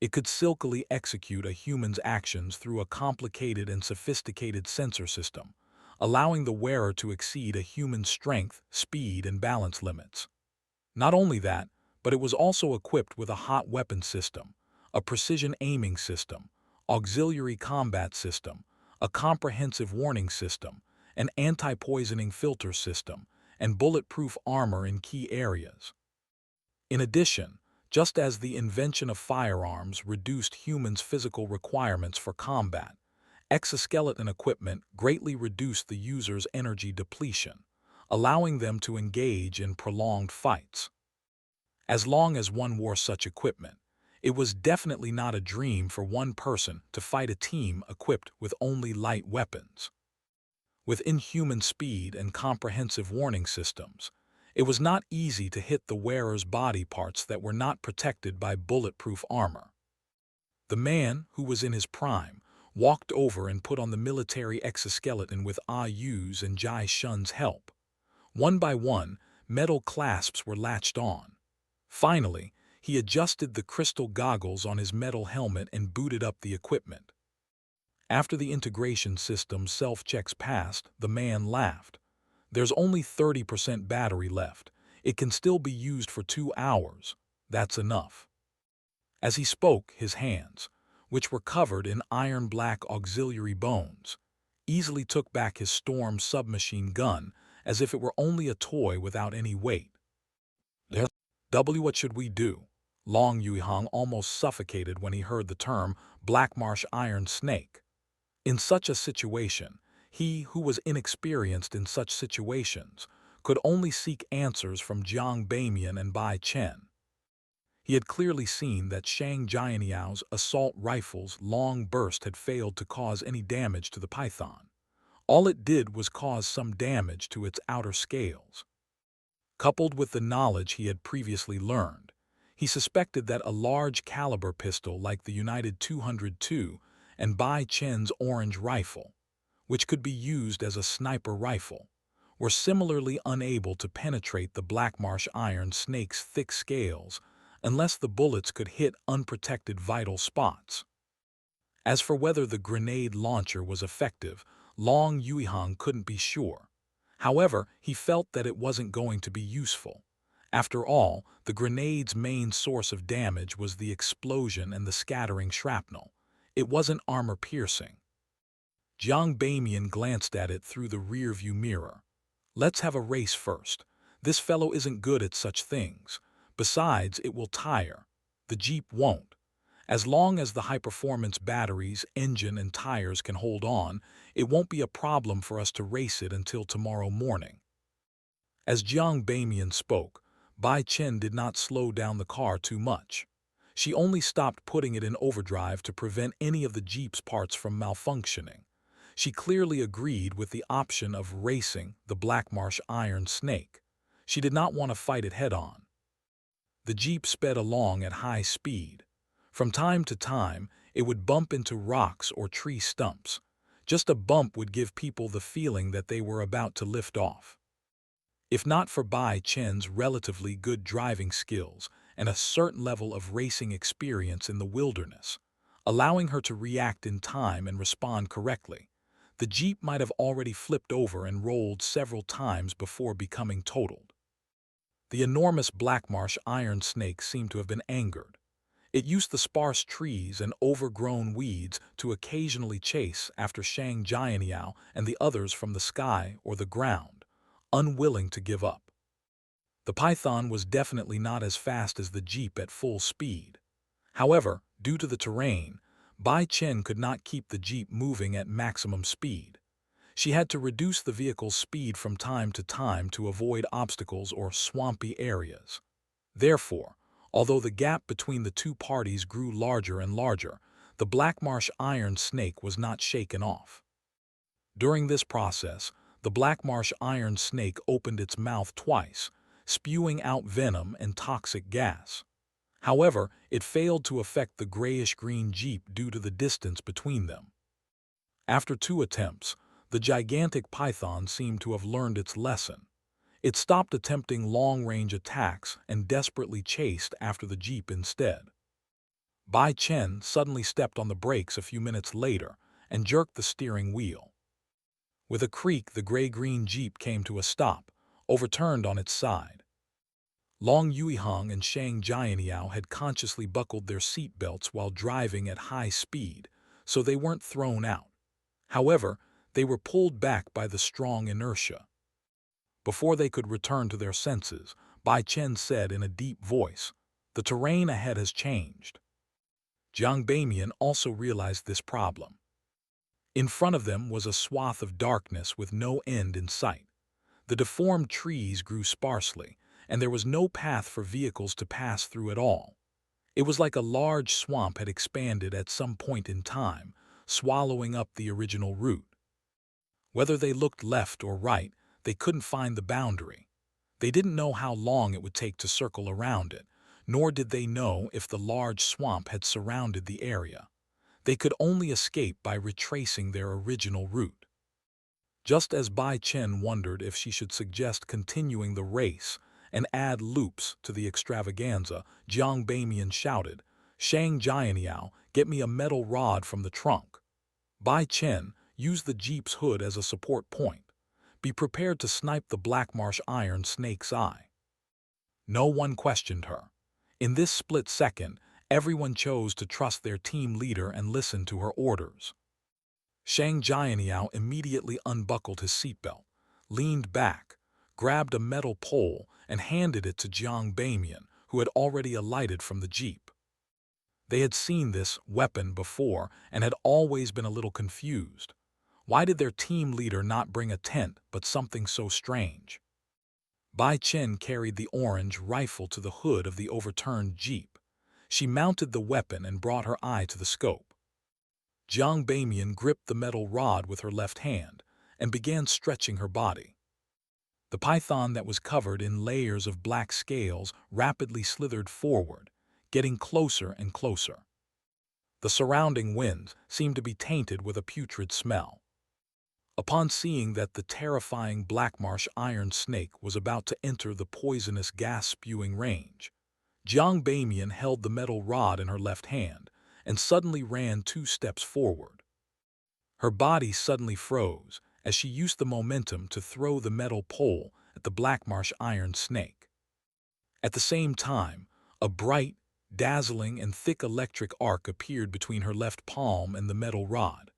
It could silkily execute a human's actions through a complicated and sophisticated sensor system, allowing the wearer to exceed a human's strength, speed, and balance limits. Not only that, but it was also equipped with a hot weapon system, a precision aiming system, auxiliary combat system, a comprehensive warning system, an anti-poisoning filter system, and bulletproof armor in key areas. In addition, just as the invention of firearms reduced humans' physical requirements for combat, exoskeleton equipment greatly reduced the user's energy depletion, allowing them to engage in prolonged fights. As long as one wore such equipment, it was definitely not a dream for one person to fight a team equipped with only light weapons. With inhuman speed and comprehensive warning systems, it was not easy to hit the wearer's body parts that were not protected by bulletproof armor. The man, who was in his prime, walked over and put on the military exoskeleton with Ah Yu's and Jai Shun's help. One by one, metal clasps were latched on. Finally, he adjusted the crystal goggles on his metal helmet and booted up the equipment. After the integration system self-checks passed, the man laughed. "There's only 30% battery left. It can still be used for 2 hours. That's enough." As he spoke, his hands, which were covered in iron-black auxiliary bones, easily took back his Storm submachine gun as if it were only a toy without any weight. What should we do? Long Yuihang almost suffocated when he heard the term Blackmarsh Iron Snake. In such a situation, he who was inexperienced in such situations could only seek answers from Jiang Bamian and Bai Chen. He had clearly seen that Shang Jianyao assault rifle's long burst had failed to cause any damage to the python. All it did was cause some damage to its outer scales. Coupled with the knowledge he had previously learned, he suspected that a large caliber pistol like the United 202 and Bai Chen's orange rifle, which could be used as a sniper rifle, were similarly unable to penetrate the Blackmarsh Iron Snake's thick scales unless the bullets could hit unprotected vital spots. As for whether the grenade launcher was effective, Long Yuihang couldn't be sure. However, he felt that it wasn't going to be useful. After all, the grenade's main source of damage was the explosion and the scattering shrapnel. It wasn't armor-piercing. Jiang Bamian glanced at it through the rear-view mirror. "Let's have a race first. This fellow isn't good at such things. Besides, it will tire. The Jeep won't. As long as the high-performance batteries, engine, and tires can hold on, it won't be a problem for us to race it until tomorrow morning." As Jiang Bamian spoke, Bai Chen did not slow down the car too much. She only stopped putting it in overdrive to prevent any of the Jeep's parts from malfunctioning. She clearly agreed with the option of racing the Blackmarsh Iron Snake. She did not want to fight it head-on. The Jeep sped along at high speed. From time to time, it would bump into rocks or tree stumps. Just a bump would give people the feeling that they were about to lift off. If not for Bai Chen's relatively good driving skills and a certain level of racing experience in the wilderness, allowing her to react in time and respond correctly, the Jeep might have already flipped over and rolled several times before becoming totaled. The enormous Blackmarsh Iron Snake seemed to have been angered. It used the sparse trees and overgrown weeds to occasionally chase after Shang Jianyao and the others from the sky or the ground, unwilling to give up. The python was definitely not as fast as the Jeep at full speed. However, due to the terrain, Bai Chen could not keep the Jeep moving at maximum speed. She had to reduce the vehicle's speed from time to time to avoid obstacles or swampy areas. Therefore, although the gap between the two parties grew larger and larger, the Blackmarsh Iron Snake was not shaken off. During this process, the Blackmarsh Iron Snake opened its mouth twice, spewing out venom and toxic gas. However, it failed to affect the grayish-green Jeep due to the distance between them. After 2 attempts, the gigantic python seemed to have learned its lesson. It stopped attempting long-range attacks and desperately chased after the Jeep instead. Bai Chen suddenly stepped on the brakes a few minutes later and jerked the steering wheel. With a creak, the gray-green Jeep came to a stop, overturned on its side. Long Yuihang and Shang Jianyao had consciously buckled their seat belts while driving at high speed, so they weren't thrown out. However, they were pulled back by the strong inertia. Before they could return to their senses, Bai Chen said in a deep voice, "The terrain ahead has changed." Jiang Bamian also realized this problem. In front of them was a swath of darkness with no end in sight. The deformed trees grew sparsely, and there was no path for vehicles to pass through at all. It was like a large swamp had expanded at some point in time, swallowing up the original route. Whether they looked left or right, they couldn't find the boundary. They didn't know how long it would take to circle around it, nor did they know if the large swamp had surrounded the area. They could only escape by retracing their original route. Just as Bai Chen wondered if she should suggest continuing the race and add loops to the extravaganza, Jiang Bamian shouted, "Shang Jianyao, get me a metal rod from the trunk." Bai Chen, use the jeep's hood as a support point. Be prepared to snipe the black marsh iron snake's eye. No one questioned her. In this split second, everyone chose to trust their team leader and listen to her orders. Shang Jianyao immediately unbuckled his seatbelt, leaned back, grabbed a metal pole, and handed it to Jiang Bamian, who had already alighted from the jeep. They had seen this weapon before and had always been a little confused. Why did their team leader not bring a tent but something so strange? Bai Chen carried the orange rifle to the hood of the overturned jeep. She mounted the weapon and brought her eye to the scope. Jiang Bamian gripped the metal rod with her left hand and began stretching her body. The python that was covered in layers of black scales rapidly slithered forward, getting closer and closer. The surrounding winds seemed to be tainted with a putrid smell. Upon seeing that the terrifying black marsh iron snake was about to enter the poisonous gas-spewing range, Jiang Bamian held the metal rod in her left hand and suddenly ran 2 steps forward. Her body suddenly froze as she used the momentum to throw the metal pole at the black marsh iron snake. At the same time, a bright, dazzling, and thick electric arc appeared between her left palm and the metal rod.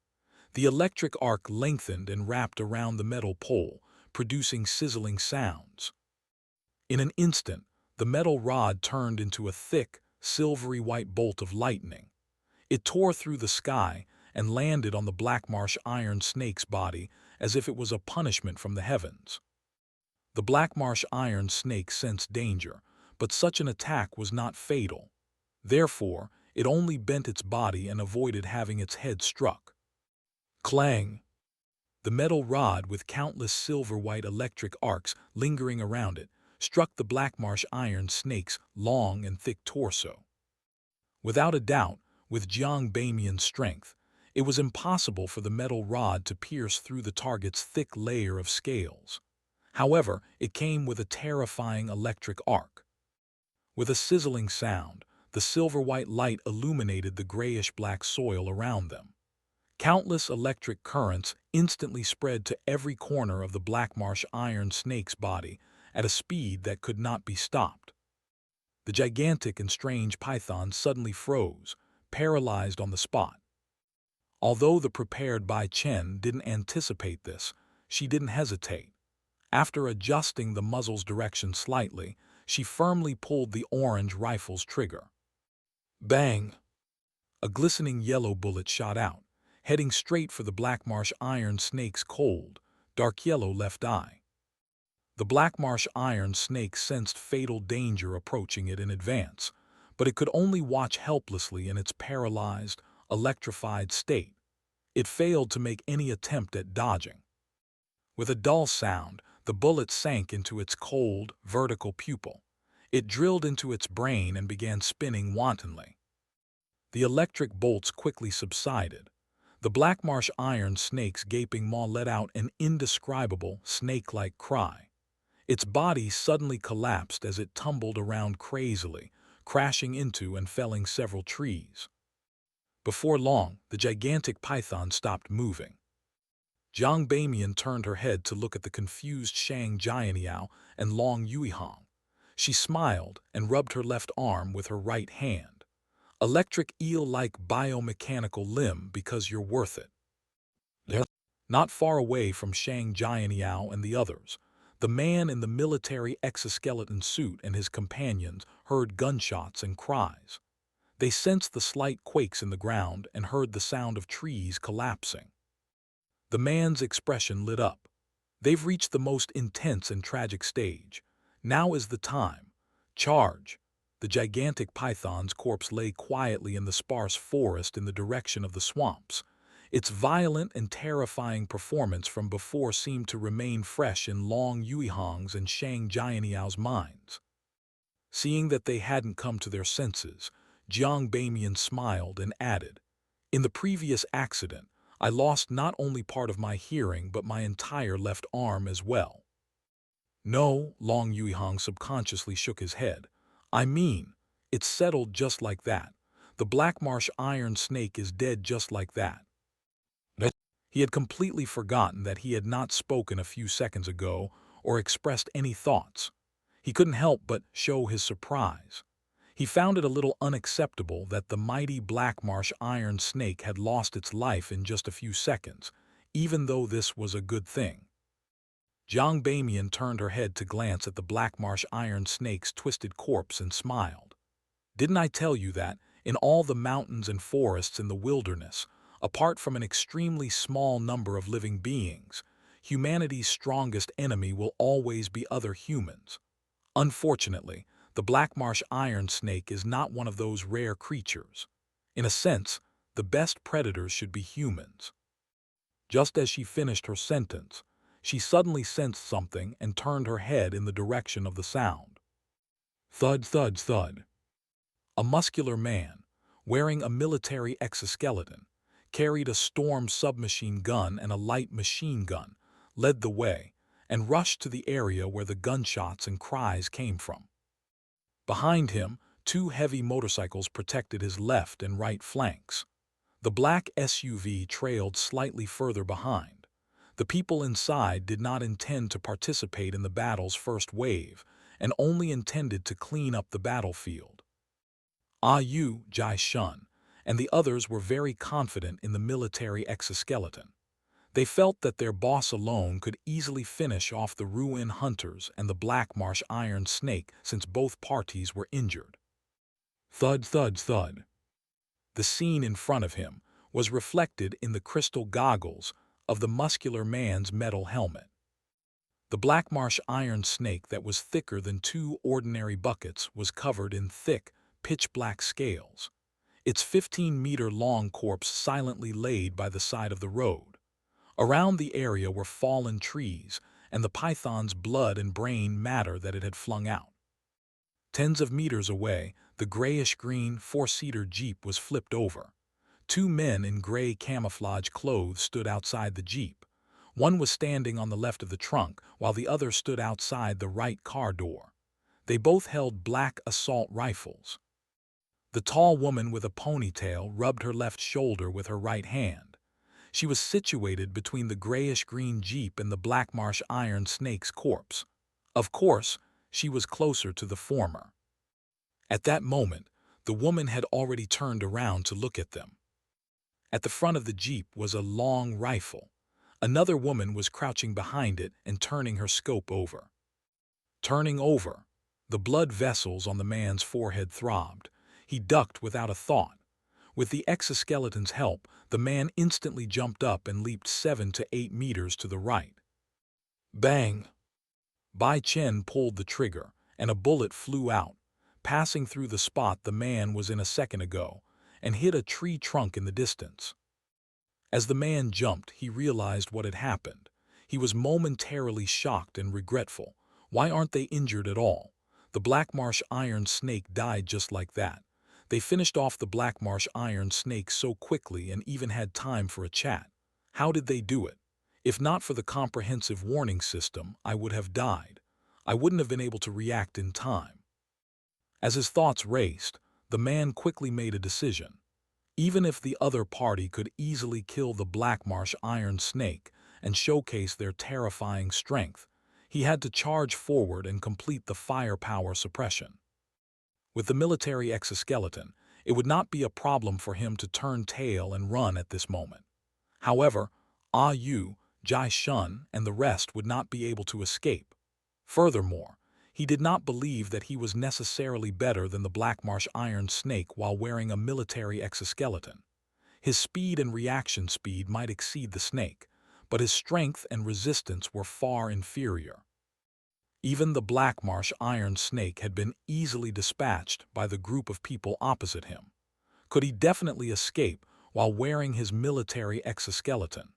The electric arc lengthened and wrapped around the metal pole, producing sizzling sounds. In an instant, the metal rod turned into a thick, silvery white bolt of lightning. It tore through the sky and landed on the black marsh iron snake's body as if it was a punishment from the heavens. The black marsh iron snake sensed danger, but such an attack was not fatal. Therefore, it only bent its body and avoided having its head struck. Clang! The metal rod, with countless silver-white electric arcs lingering around it, struck the black marsh iron snake's long and thick torso. Without a doubt, with Jiang Bamian's strength, it was impossible for the metal rod to pierce through the target's thick layer of scales. However, it came with a terrifying electric arc. With a sizzling sound, the silver-white light illuminated the grayish-black soil around them. Countless electric currents instantly spread to every corner of the black marsh iron snake's body at a speed that could not be stopped. The gigantic and strange python suddenly froze, paralyzed on the spot. Although the prepared Bai Chen didn't anticipate this, she didn't hesitate. After adjusting the muzzle's direction slightly, she firmly pulled the orange rifle's trigger. Bang! A glistening yellow bullet shot out, heading straight for the black marsh iron snake's cold, dark yellow left eye. The black marsh iron snake sensed fatal danger approaching it in advance, but it could only watch helplessly in its paralyzed, electrified state. It failed to make any attempt at dodging. With a dull sound, the bullet sank into its cold, vertical pupil. It drilled into its brain and began spinning wantonly. The electric bolts quickly subsided. The black marsh iron snake's gaping maw let out an indescribable, snake-like cry. Its body suddenly collapsed as it tumbled around crazily, crashing into and felling several trees. Before long, the gigantic python stopped moving. Jiang Bamian turned her head to look at the confused Shang Jianyao and Long Yuihang. She smiled and rubbed her left arm with her right hand. Electric eel-like biomechanical limb because you're worth it. Not far away from Shang Jianyao and the others, the man in the military exoskeleton suit and his companions heard gunshots and cries. They sensed the slight quakes in the ground and heard the sound of trees collapsing. The man's expression lit up. They've reached the most intense and tragic stage. Now is the time. Charge! The gigantic python's corpse lay quietly in the sparse forest in the direction of the swamps. Its violent and terrifying performance from before seemed to remain fresh in Long Yuihang's and Shang Jianiao's minds. Seeing that they hadn't come to their senses, Jiang Bamian smiled and added, "In the previous accident, I lost not only part of my hearing but my entire left arm as well." "No," Long Yuihang subconsciously shook his head. "I mean, it's settled just like that. The Black Marsh Iron Snake is dead just like that." He had completely forgotten that he had not spoken a few seconds ago or expressed any thoughts. He couldn't help but show his surprise. He found it a little unacceptable that the mighty Black Marsh Iron Snake had lost its life in just a few seconds, even though this was a good thing. Jiang Bamian turned her head to glance at the Black Marsh Iron Snake's twisted corpse and smiled. "Didn't I tell you that, in all the mountains and forests in the wilderness, apart from an extremely small number of living beings, humanity's strongest enemy will always be other humans? Unfortunately, the Black Marsh Iron Snake is not one of those rare creatures. In a sense, the best predators should be humans." Just as she finished her sentence, she suddenly sensed something and turned her head in the direction of the sound. Thud, thud, thud. A muscular man, wearing a military exoskeleton, carried a Storm submachine gun and a light machine gun, led the way, and rushed to the area where the gunshots and cries came from. Behind him, 2 heavy motorcycles protected his left and right flanks. The black SUV trailed slightly further behind. The people inside did not intend to participate in the battle's first wave and only intended to clean up the battlefield. Yu, Jai Shun, and the others were very confident in the military exoskeleton. They felt that their boss alone could easily finish off the Ruin Hunters and the Black Marsh Iron Snake since both parties were injured. Thud, thud, thud. The scene in front of him was reflected in the crystal goggles of the muscular man's metal helmet. The Black Marsh Iron Snake that was thicker than 2 ordinary buckets was covered in thick, pitch-black scales. Its 15-meter-long corpse silently laid by the side of the road. Around the area were fallen trees and the python's blood and brain matter that it had flung out. Tens of meters away, the grayish-green 4-seater Jeep was flipped over. 2 men in gray camouflage clothes stood outside the Jeep. One was standing on the left of the trunk, while the other stood outside the right car door. They both held black assault rifles. The tall woman with a ponytail rubbed her left shoulder with her right hand. She was situated between the grayish-green Jeep and the Black Marsh Iron Snake's corpse. Of course, she was closer to the former. At that moment, the woman had already turned around to look at them. At the front of the Jeep was a long rifle. Another woman was crouching behind it and turning her scope over. Turning over, the blood vessels on the man's forehead throbbed. He ducked without a thought. With the exoskeleton's help, the man instantly jumped up and leaped 7 to 8 meters to the right. Bang! Bai Chen pulled the trigger, and a bullet flew out, passing through the spot the man was in a second ago, and hit a tree trunk in the distance. As the man jumped, he realized what had happened. He was momentarily shocked and regretful. Why aren't they injured at all? The Black Marsh Iron Snake died just like that. They finished off the Black Marsh Iron Snake so quickly and even had time for a chat. How did they do it? If not for the comprehensive warning system, I would have died. I wouldn't have been able to react in time. As his thoughts raced, the man quickly made a decision. Even if the other party could easily kill the Black Marsh Iron Snake and showcase their terrifying strength, he had to charge forward and complete the firepower suppression. With the military exoskeleton, It would not be a problem for him to turn tail and run at this moment. However, Ah Yu, Jai Shun, and the rest would not be able to escape. Furthermore, he did not believe that he was necessarily better than the Black Marsh Iron Snake while wearing a military exoskeleton. His speed and reaction speed might exceed the snake, but his strength and resistance were far inferior. Even the Black Marsh Iron Snake had been easily dispatched by the group of people opposite him. Could he definitely escape while wearing his military exoskeleton?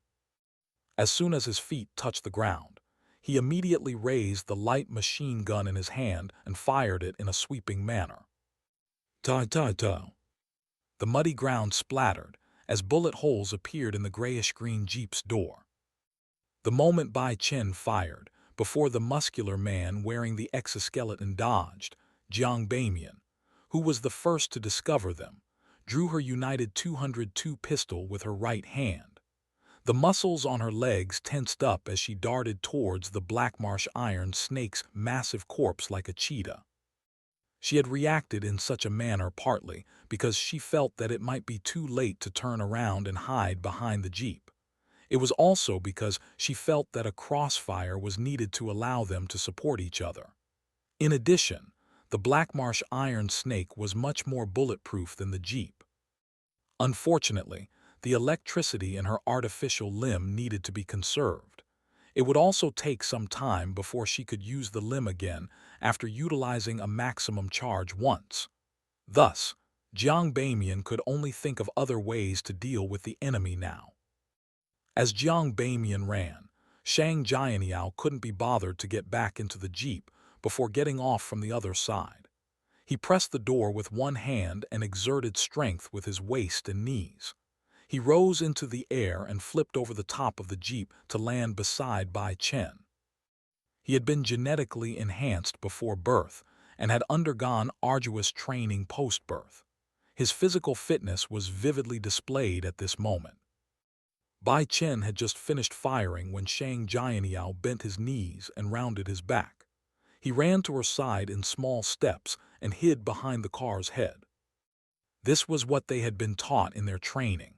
As soon as his feet touched the ground, he immediately raised the light machine gun in his hand and fired it in a sweeping manner. Ta-ta-ta. The muddy ground splattered as bullet holes appeared in the grayish-green Jeep's door. The moment Bai Chen fired, before the muscular man wearing the exoskeleton dodged, Jiang Bamian, who was the first to discover them, drew her United 202 pistol with her right hand. The muscles on her legs tensed up as she darted towards the Black Marsh Iron Snake's massive corpse like a cheetah. She had reacted in such a manner partly because she felt that it might be too late to turn around and hide behind the Jeep. It was also because she felt that a crossfire was needed to allow them to support each other. In addition, the Black Marsh Iron Snake was much more bulletproof than the Jeep. Unfortunately, the electricity in her artificial limb needed to be conserved. It would also take some time before she could use the limb again after utilizing a maximum charge once. Thus, Jiang Bamian could only think of other ways to deal with the enemy now. As Jiang Bamian ran, Shang Jianyao couldn't be bothered to get back into the Jeep before getting off from the other side. He pressed the door with one hand and exerted strength with his waist and knees. He rose into the air and flipped over the top of the Jeep to land beside Bai Chen. He had been genetically enhanced before birth and had undergone arduous training post-birth. His physical fitness was vividly displayed at this moment. Bai Chen had just finished firing when Shang Jianyao bent his knees and rounded his back. He ran to her side in small steps and hid behind the car's head. This was what they had been taught in their training.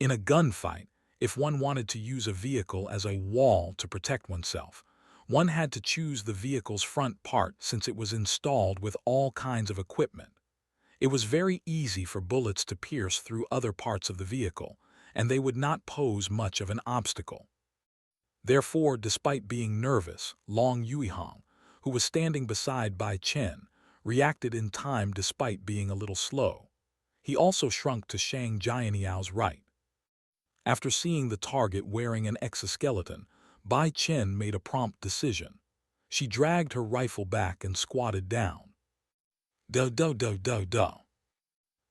In a gunfight, if one wanted to use a vehicle as a wall to protect oneself, one had to choose the vehicle's front part since it was installed with all kinds of equipment. It was very easy for bullets to pierce through other parts of the vehicle, and they would not pose much of an obstacle. Therefore, despite being nervous, Long Yuihang, who was standing beside Bai Chen, reacted in time despite being a little slow. He also shrunk to Shang Jianyao right. After seeing the target wearing an exoskeleton, Bai Chen made a prompt decision. She dragged her rifle back and squatted down. Do-do-do-do-do.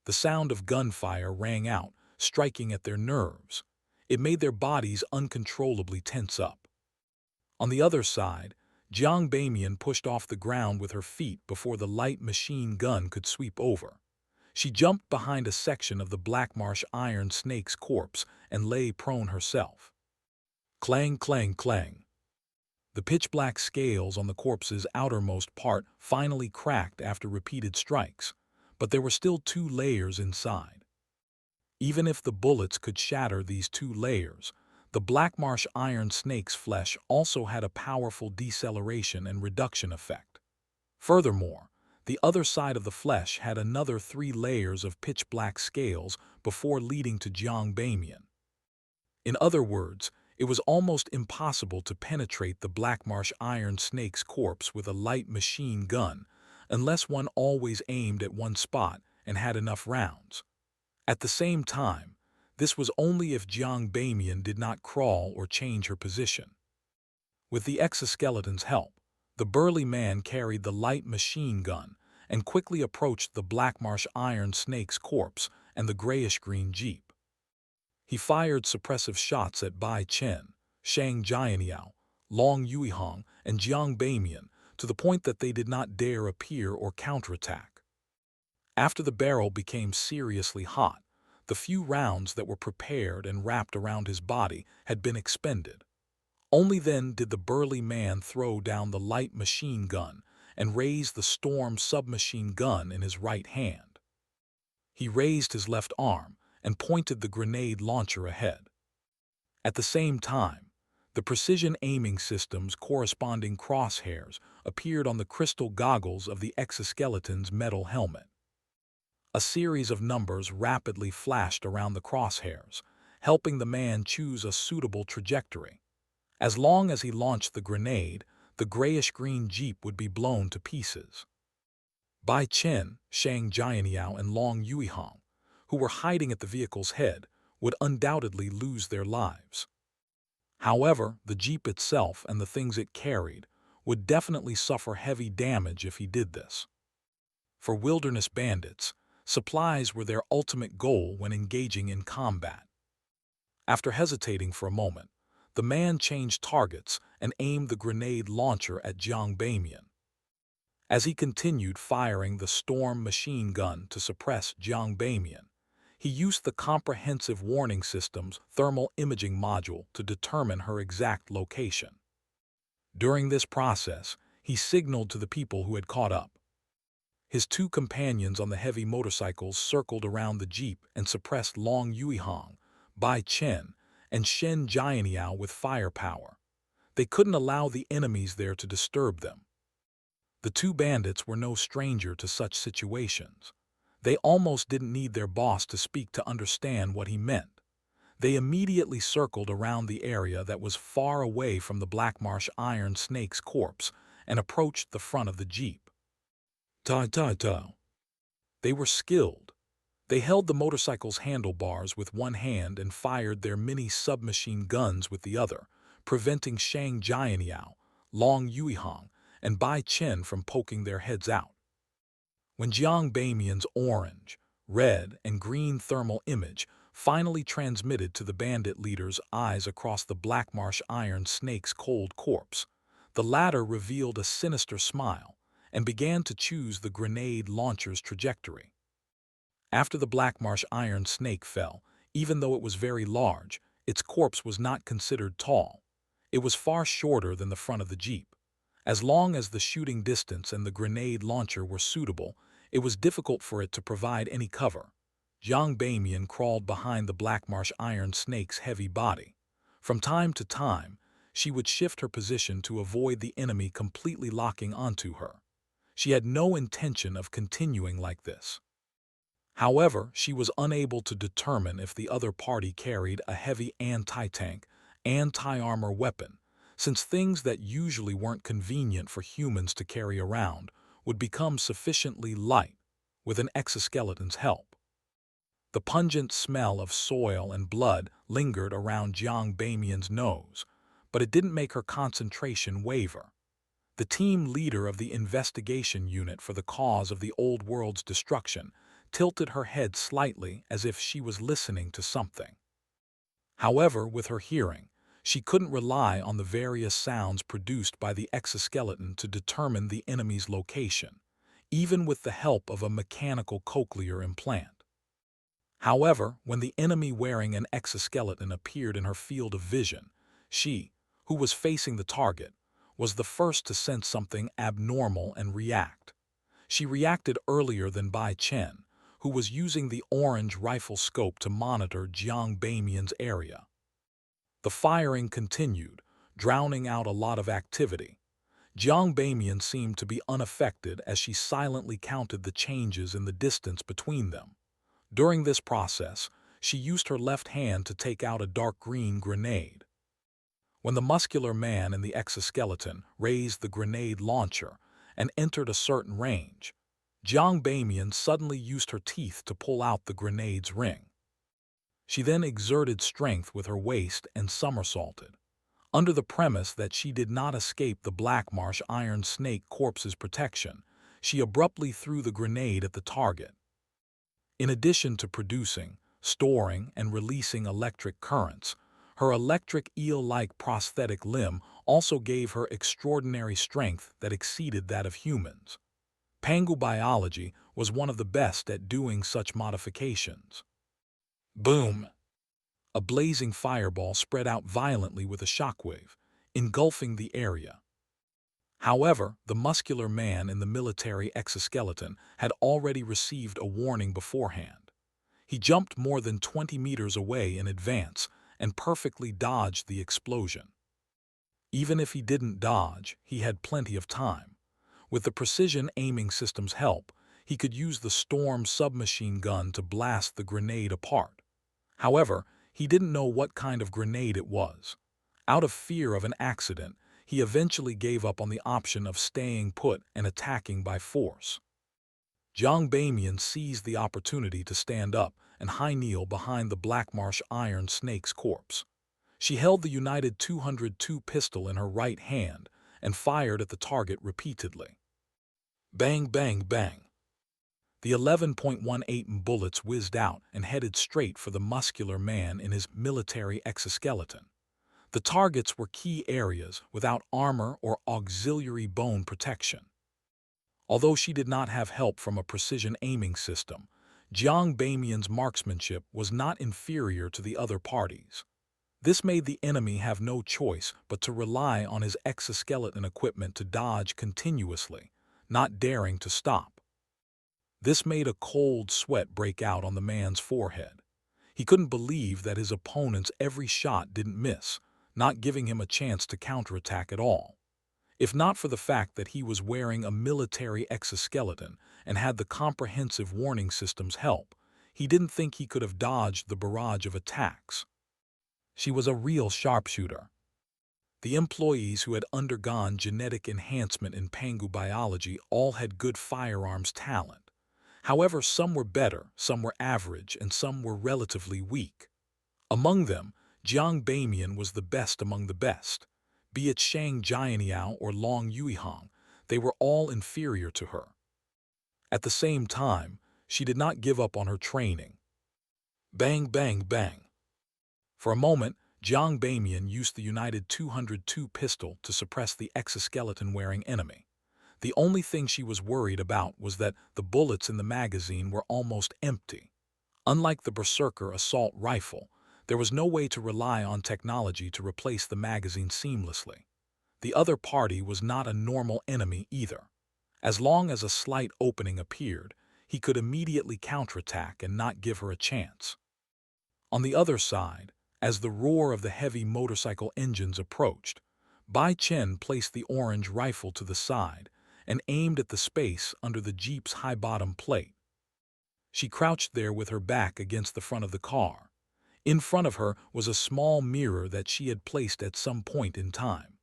The sound of gunfire rang out, striking at their nerves. It made their bodies uncontrollably tense up. On the other side, Jiang Bamian pushed off the ground with her feet before the light machine gun could sweep over. She jumped behind a section of the Black Marsh Iron Snake's corpse and lay prone herself. Clang, clang, clang. The pitch-black scales on the corpse's outermost part finally cracked after repeated strikes, but there were still 2 layers inside. Even if the bullets could shatter these 2 layers, the Black Marsh Iron Snake's flesh also had a powerful deceleration and reduction effect. Furthermore, the other side of the flesh had another 3 layers of pitch-black scales before leading to Jiang Bamian. In other words, it was almost impossible to penetrate the Black Marsh Iron Snake's corpse with a light machine gun unless one always aimed at one spot and had enough rounds. At the same time, this was only if Jiang Bamian did not crawl or change her position. With the exoskeleton's help, the burly man carried the light machine gun and quickly approached the Black Marsh Iron Snake's corpse and the grayish-green Jeep. He fired suppressive shots at Bai Chen, Shang Jianyao, Long Yuihang, and Jiang Bamian to the point that they did not dare appear or counterattack. After the barrel became seriously hot, the few rounds that were prepared and wrapped around his body had been expended. Only then did the burly man throw down the light machine gun and raise the Storm submachine gun in his right hand. He raised his left arm and pointed the grenade launcher ahead. At the same time, the precision aiming system's corresponding crosshairs appeared on the crystal goggles of the exoskeleton's metal helmet. A series of numbers rapidly flashed around the crosshairs, helping the man choose a suitable trajectory. As long as he launched the grenade, the grayish-green jeep would be blown to pieces. Bai Chen, Shang Jianyao, and Long Yuihong, who were hiding at the vehicle's head, would undoubtedly lose their lives. However, the jeep itself and the things it carried would definitely suffer heavy damage if he did this. For wilderness bandits, supplies were their ultimate goal when engaging in combat. After hesitating for a moment, the man changed targets and aimed the grenade launcher at Jiang Bamian. As he continued firing the Storm machine gun to suppress Jiang Bamian, he used the comprehensive warning system's thermal imaging module to determine her exact location. During this process, he signaled to the people who had caught up. His two companions on the heavy motorcycles circled around the jeep and suppressed Long Yuihong, Bai Chen, and Shang Jianyao with firepower. They couldn't allow the enemies there to disturb them. The two bandits were no stranger to such situations. They almost didn't need their boss to speak to understand what he meant. They immediately circled around the area that was far away from the Blackmarsh Iron Snake's corpse and approached the front of the jeep. Ta-ta-ta. They were skilled. They held the motorcycle's handlebars with one hand and fired their mini submachine guns with the other, preventing Shang Jianyao, Long Yuihong, and Bai Chen from poking their heads out. When Jiang Bamian's orange, red, and green thermal image finally transmitted to the bandit leader's eyes across the Blackmarsh Iron Snake's cold corpse, the latter revealed a sinister smile and began to choose the grenade launcher's trajectory. After the Blackmarsh Iron Snake fell, even though it was very large, its corpse was not considered tall. It was far shorter than the front of the jeep. As long as the shooting distance and the grenade launcher were suitable, it was difficult for it to provide any cover. Jiang Bamian crawled behind the Blackmarsh Iron Snake's heavy body. From time to time, she would shift her position to avoid the enemy completely locking onto her. She had no intention of continuing like this. However, she was unable to determine if the other party carried a heavy anti-tank, anti-armor weapon, since things that usually weren't convenient for humans to carry around would become sufficiently light with an exoskeleton's help. The pungent smell of soil and blood lingered around Jiang Bamian's nose, but it didn't make her concentration waver. The team leader of the investigation unit for the cause of the old world's destruction tilted her head slightly as if she was listening to something. However, with her hearing, she couldn't rely on the various sounds produced by the exoskeleton to determine the enemy's location, even with the help of a mechanical cochlear implant. However, when the enemy wearing an exoskeleton appeared in her field of vision, she, who was facing the target, was the first to sense something abnormal and react. She reacted earlier than Bai Chen, who was using the orange rifle scope to monitor Jiang Bamian's area. The firing continued, drowning out a lot of activity. Jiang Bamian seemed to be unaffected as she silently counted the changes in the distance between them. During this process, she used her left hand to take out a dark green grenade. When the muscular man in the exoskeleton raised the grenade launcher and entered a certain range, Jiang Bamian suddenly used her teeth to pull out the grenade's ring. She then exerted strength with her waist and somersaulted. Under the premise that she did not escape the Blackmarsh Iron Snake corpse's protection, she abruptly threw the grenade at the target. In addition to producing, storing, and releasing electric currents, her electric eel-like prosthetic limb also gave her extraordinary strength that exceeded that of humans. Pangu biology was one of the best at doing such modifications. Boom! A blazing fireball spread out violently with a shockwave, engulfing the area. However, the muscular man in the military exoskeleton had already received a warning beforehand. He jumped more than 20 meters away in advance and perfectly dodged the explosion. Even if he didn't dodge, he had plenty of time. With the precision aiming system's help, he could use the Storm submachine gun to blast the grenade apart. However, he didn't know what kind of grenade it was. Out of fear of an accident, he eventually gave up on the option of staying put and attacking by force. Jiang Bamian seized the opportunity to stand up and high kneel behind the Blackmarsh Iron Snake's corpse. She held the United 202 pistol in her right hand and fired at the target repeatedly. Bang, bang, bang. The 11.18 bullets whizzed out and headed straight for the muscular man in his military exoskeleton. The targets were key areas without armor or auxiliary bone protection. Although she did not have help from a precision aiming system, Jiang Bamian's marksmanship was not inferior to the other parties. This made the enemy have no choice but to rely on his exoskeleton equipment to dodge continuously, not daring to stop. This made a cold sweat break out on the man's forehead. He couldn't believe that his opponent's every shot didn't miss, not giving him a chance to counterattack at all. If not for the fact that he was wearing a military exoskeleton and had the comprehensive warning system's help, he didn't think he could have dodged the barrage of attacks. She was a real sharpshooter. The employees who had undergone genetic enhancement in Pangu biology all had good firearms talent. However, some were better, some were average, and some were relatively weak. Among them, Jiang Bamian was the best among the best. Be it Shang Jianyao or Long Yuihang, they were all inferior to her. At the same time, she did not give up on her training. Bang, bang, bang. For a moment, Jiang Bamian used the United 202 pistol to suppress the exoskeleton-wearing enemy. The only thing she was worried about was that the bullets in the magazine were almost empty. Unlike the Berserker assault rifle, there was no way to rely on technology to replace the magazine seamlessly. The other party was not a normal enemy either. As long as a slight opening appeared, he could immediately counterattack and not give her a chance. On the other side, as the roar of the heavy motorcycle engines approached, Bai Chen placed the orange rifle to the side and aimed at the space under the Jeep's high-bottom plate. She crouched there with her back against the front of the car. In front of her was a small mirror that she had placed at some point in time.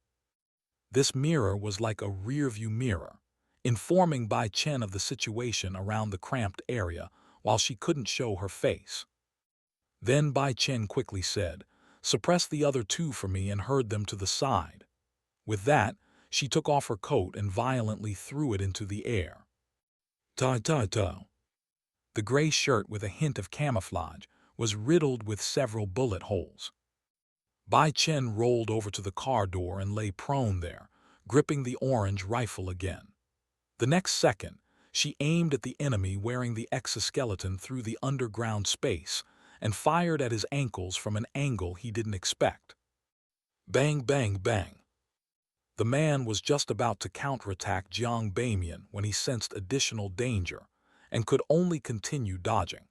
This mirror was like a rear-view mirror, informing Bai Chen of the situation around the cramped area while she couldn't show her face. Then Bai Chen quickly said, "Suppress the other two for me," and hurried them to the side. With that, she took off her coat and violently threw it into the air. Ta-ta-ta. The gray shirt with a hint of camouflage was riddled with several bullet holes. Bai Chen rolled over to the car door and lay prone there, gripping the orange rifle again. The next second, she aimed at the enemy wearing the exoskeleton through the underground space and fired at his ankles from an angle he didn't expect. Bang, bang, bang. The man was just about to counterattack Jiang Bamian when he sensed additional danger and could only continue dodging.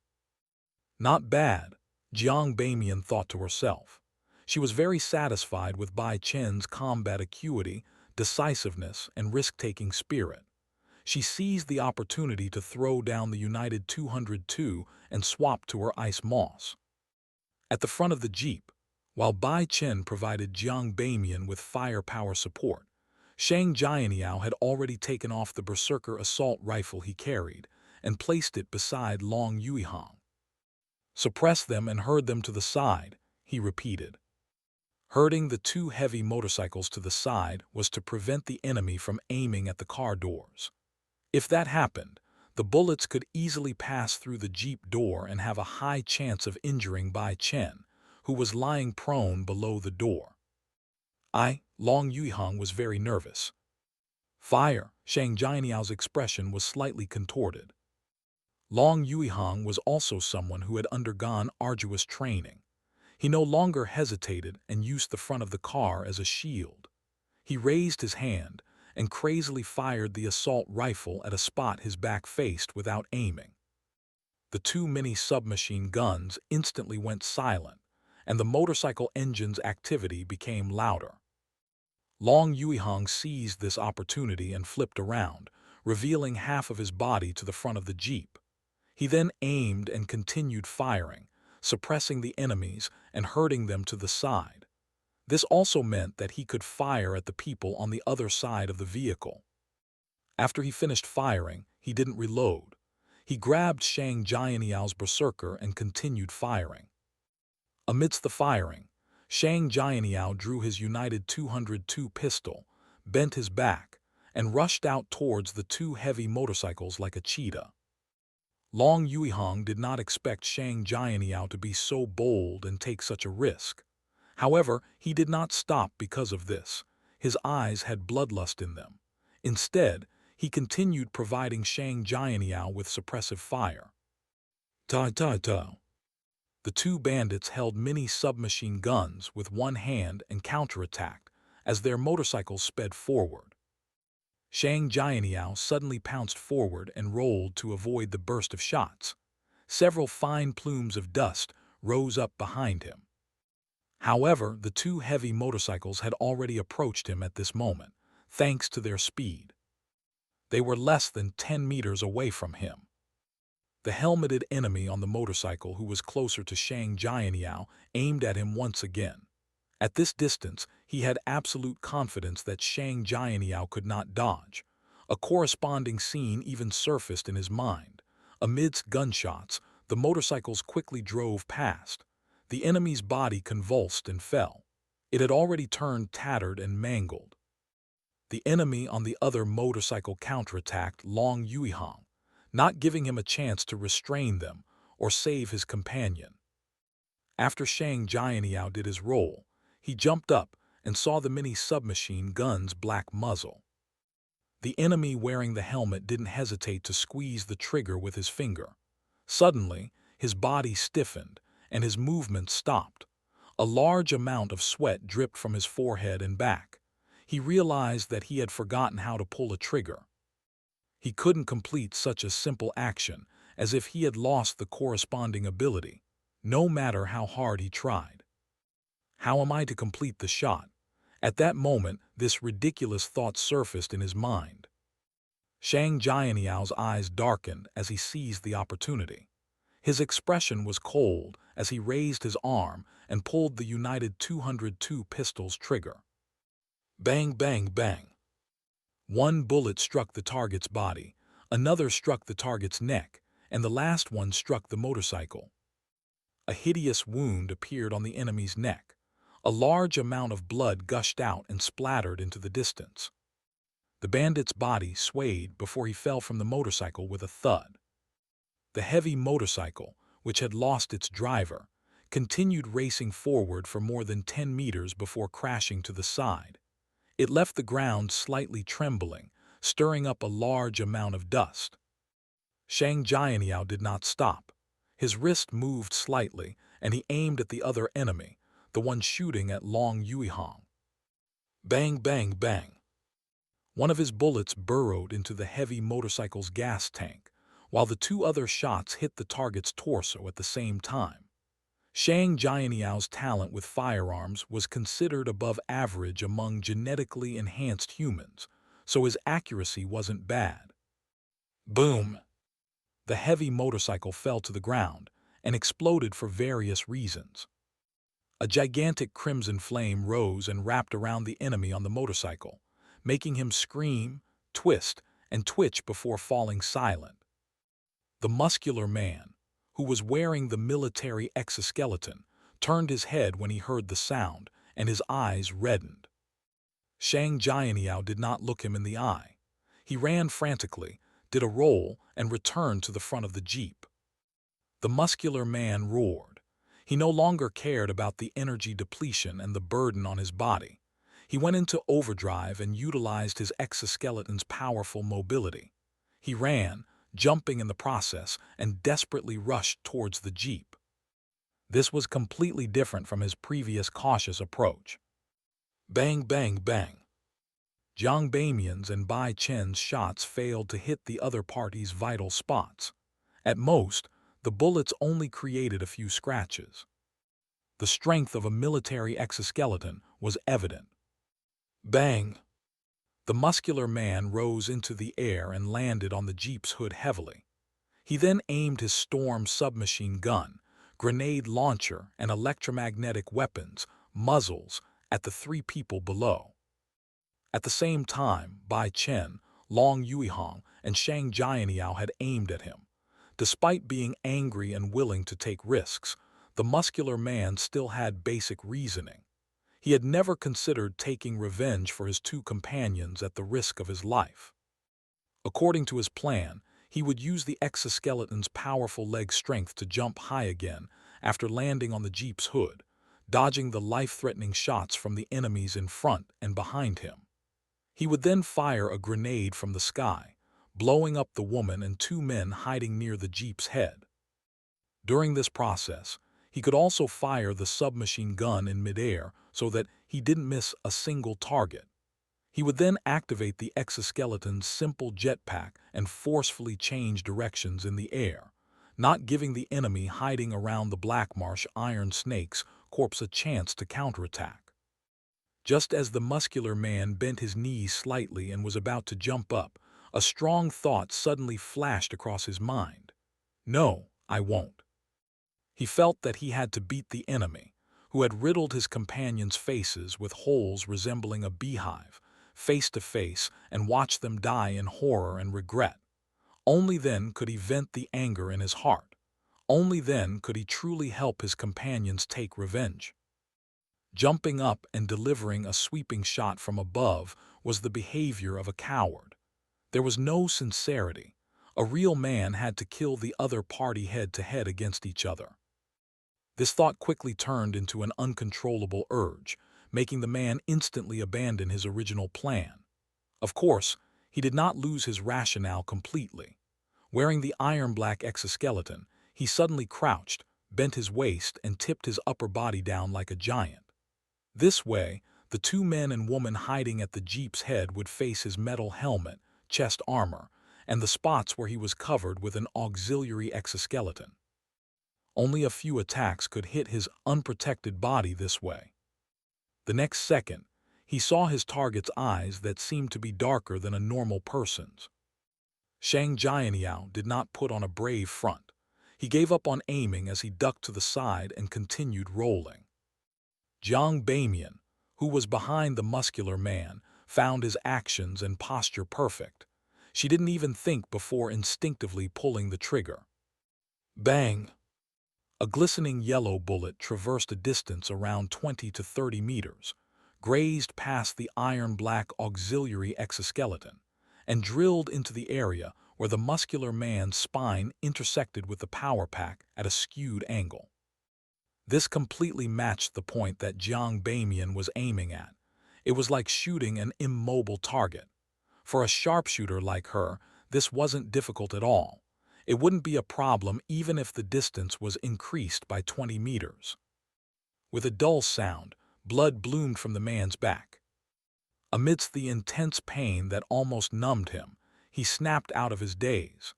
Not bad, Jiang Bamian thought to herself. She was very satisfied with Bai Chen's combat acuity, decisiveness, and risk-taking spirit. She seized the opportunity to throw down the United 202 and swap to her ice moss. At the front of the Jeep, while Bai Chen provided Jiang Bamian with firepower support, Shang Jianyao had already taken off the Berserker assault rifle he carried and placed it beside Long Yuihang. "Suppress them and herd them to the side," he repeated. Herding the two heavy motorcycles to the side was to prevent the enemy from aiming at the car doors. If that happened, the bullets could easily pass through the Jeep door and have a high chance of injuring Bai Chen, who was lying prone below the door. Long Yuihang was very nervous. Fire, Shang Jianiao's expression was slightly contorted. Long Yuihang was also someone who had undergone arduous training. He no longer hesitated and used the front of the car as a shield. He raised his hand and crazily fired the assault rifle at a spot his back faced without aiming. The two mini-submachine guns instantly went silent, and the motorcycle engine's activity became louder. Long Yuihang seized this opportunity and flipped around, revealing half of his body to the front of the jeep. He then aimed and continued firing, suppressing the enemies and herding them to the side. This also meant that he could fire at the people on the other side of the vehicle. After he finished firing, he didn't reload. He grabbed Shang Jianyao berserker and continued firing. Amidst the firing, Shang Jianyao drew his United 202 pistol, bent his back, and rushed out towards the two heavy motorcycles like a cheetah. Long Yuihang did not expect Shang Jianyao to be so bold and take such a risk. However, he did not stop because of this. His eyes had bloodlust in them. Instead, he continued providing Shang Jianyao with suppressive fire. Ta-ta-ta. The two bandits held mini-submachine guns with one hand and counterattacked as their motorcycles sped forward. Shang Jianyao suddenly pounced forward and rolled to avoid the burst of shots. Several fine plumes of dust rose up behind him. However, the two heavy motorcycles had already approached him at this moment, thanks to their speed. They were less than 10 meters away from him. The helmeted enemy on the motorcycle, who was closer to Shang Jianyao, aimed at him once again. At this distance, he had absolute confidence that Shang Jianyao could not dodge. A corresponding scene even surfaced in his mind. Amidst gunshots, the motorcycles quickly drove past. The enemy's body convulsed and fell. It had already turned tattered and mangled. The enemy on the other motorcycle counterattacked Long Yuihang, not giving him a chance to restrain them or save his companion. After Shang Jianyao did his roll, he jumped up and saw the mini-submachine gun's black muzzle. The enemy wearing the helmet didn't hesitate to squeeze the trigger with his finger. Suddenly, his body stiffened and his movement stopped. A large amount of sweat dripped from his forehead and back. He realized that he had forgotten how to pull a trigger. He couldn't complete such a simple action, as if he had lost the corresponding ability, no matter how hard he tried. How am I to complete the shot? At that moment, this ridiculous thought surfaced in his mind. Shang Jianyao's eyes darkened as he seized the opportunity. His expression was cold as he raised his arm and pulled the United 202 pistol's trigger. Bang, bang, bang. One bullet struck the target's body, another struck the target's neck, and the last one struck the motorcycle. A hideous wound appeared on the enemy's neck. A large amount of blood gushed out and splattered into the distance. The bandit's body swayed before he fell from the motorcycle with a thud. The heavy motorcycle, which had lost its driver, continued racing forward for more than 10 meters before crashing to the side. It left the ground slightly trembling, stirring up a large amount of dust. Shang Jianyao did not stop. His wrist moved slightly, and he aimed at the other enemy, the one shooting at Long Yuihang. Bang, bang, bang. One of his bullets burrowed into the heavy motorcycle's gas tank, while the two other shots hit the target's torso at the same time. Shang Jianyao's talent with firearms was considered above average among genetically enhanced humans, so his accuracy wasn't bad. Boom! The heavy motorcycle fell to the ground and exploded for various reasons. A gigantic crimson flame rose and wrapped around the enemy on the motorcycle, making him scream, twist, and twitch before falling silent. The muscular man, who was wearing the military exoskeleton, turned his head when he heard the sound, and his eyes reddened. Shang Jianyao did not look him in the eye. He ran frantically, did a roll, and returned to the front of the jeep. The muscular man roared. He no longer cared about the energy depletion and the burden on his body. He went into overdrive and utilized his exoskeleton's powerful mobility. He ran, jumping in the process, and desperately rushed towards the jeep. This was completely different from his previous cautious approach. Bang, bang, bang. Jiang Bamian's and Bai Chen's shots failed to hit the other party's vital spots. At most, the bullets only created a few scratches. The strength of a military exoskeleton was evident. Bang! The muscular man rose into the air and landed on the Jeep's hood heavily. He then aimed his Storm submachine gun, grenade launcher, and electromagnetic weapons, muzzles, at the three people below. At the same time, Bai Chen, Long Yuihong, and Shang Jianyao had aimed at him. Despite being angry and willing to take risks, the muscular man still had basic reasoning. He had never considered taking revenge for his two companions at the risk of his life. According to his plan, he would use the exoskeleton's powerful leg strength to jump high again after landing on the Jeep's hood, dodging the life-threatening shots from the enemies in front and behind him. He would then fire a grenade from the sky, blowing up the woman and two men hiding near the Jeep's head. During this process, he could also fire the submachine gun in midair so that he didn't miss a single target. He would then activate the exoskeleton's simple jetpack and forcefully change directions in the air, not giving the enemy hiding around the Blackmarsh Iron Snake's corpse a chance to counterattack. Just as the muscular man bent his knees slightly and was about to jump up, a strong thought suddenly flashed across his mind. No, I won't. He felt that he had to beat the enemy, who had riddled his companions' faces with holes resembling a beehive, face to face, and watch them die in horror and regret. Only then could he vent the anger in his heart. Only then could he truly help his companions take revenge. Jumping up and delivering a sweeping shot from above was the behavior of a coward. There was no sincerity. A real man had to kill the other party head-to-head against each other. This thought quickly turned into an uncontrollable urge, making the man instantly abandon his original plan. Of course, he did not lose his rationale completely. Wearing the iron-black exoskeleton, he suddenly crouched, bent his waist, and tipped his upper body down like a giant. This way, the two men and woman hiding at the Jeep's head would face his metal helmet, chest armor, and the spots where he was covered with an auxiliary exoskeleton. Only a few attacks could hit his unprotected body this way. The next second, he saw his target's eyes that seemed to be darker than a normal person's. Shang Jianyao did not put on a brave front. He gave up on aiming as he ducked to the side and continued rolling. Zhang Bamian, who was behind the muscular man, found his actions and posture perfect. She didn't even think before instinctively pulling the trigger. Bang! A glistening yellow bullet traversed a distance around 20 to 30 meters, grazed past the iron-black auxiliary exoskeleton, and drilled into the area where the muscular man's spine intersected with the power pack at a skewed angle. This completely matched the point that Zhang Bamian was aiming at. It was like shooting an immobile target. For a sharpshooter like her, this wasn't difficult at all. It wouldn't be a problem even if the distance was increased by 20 meters. With a dull sound, blood bloomed from the man's back. Amidst the intense pain that almost numbed him, he snapped out of his daze.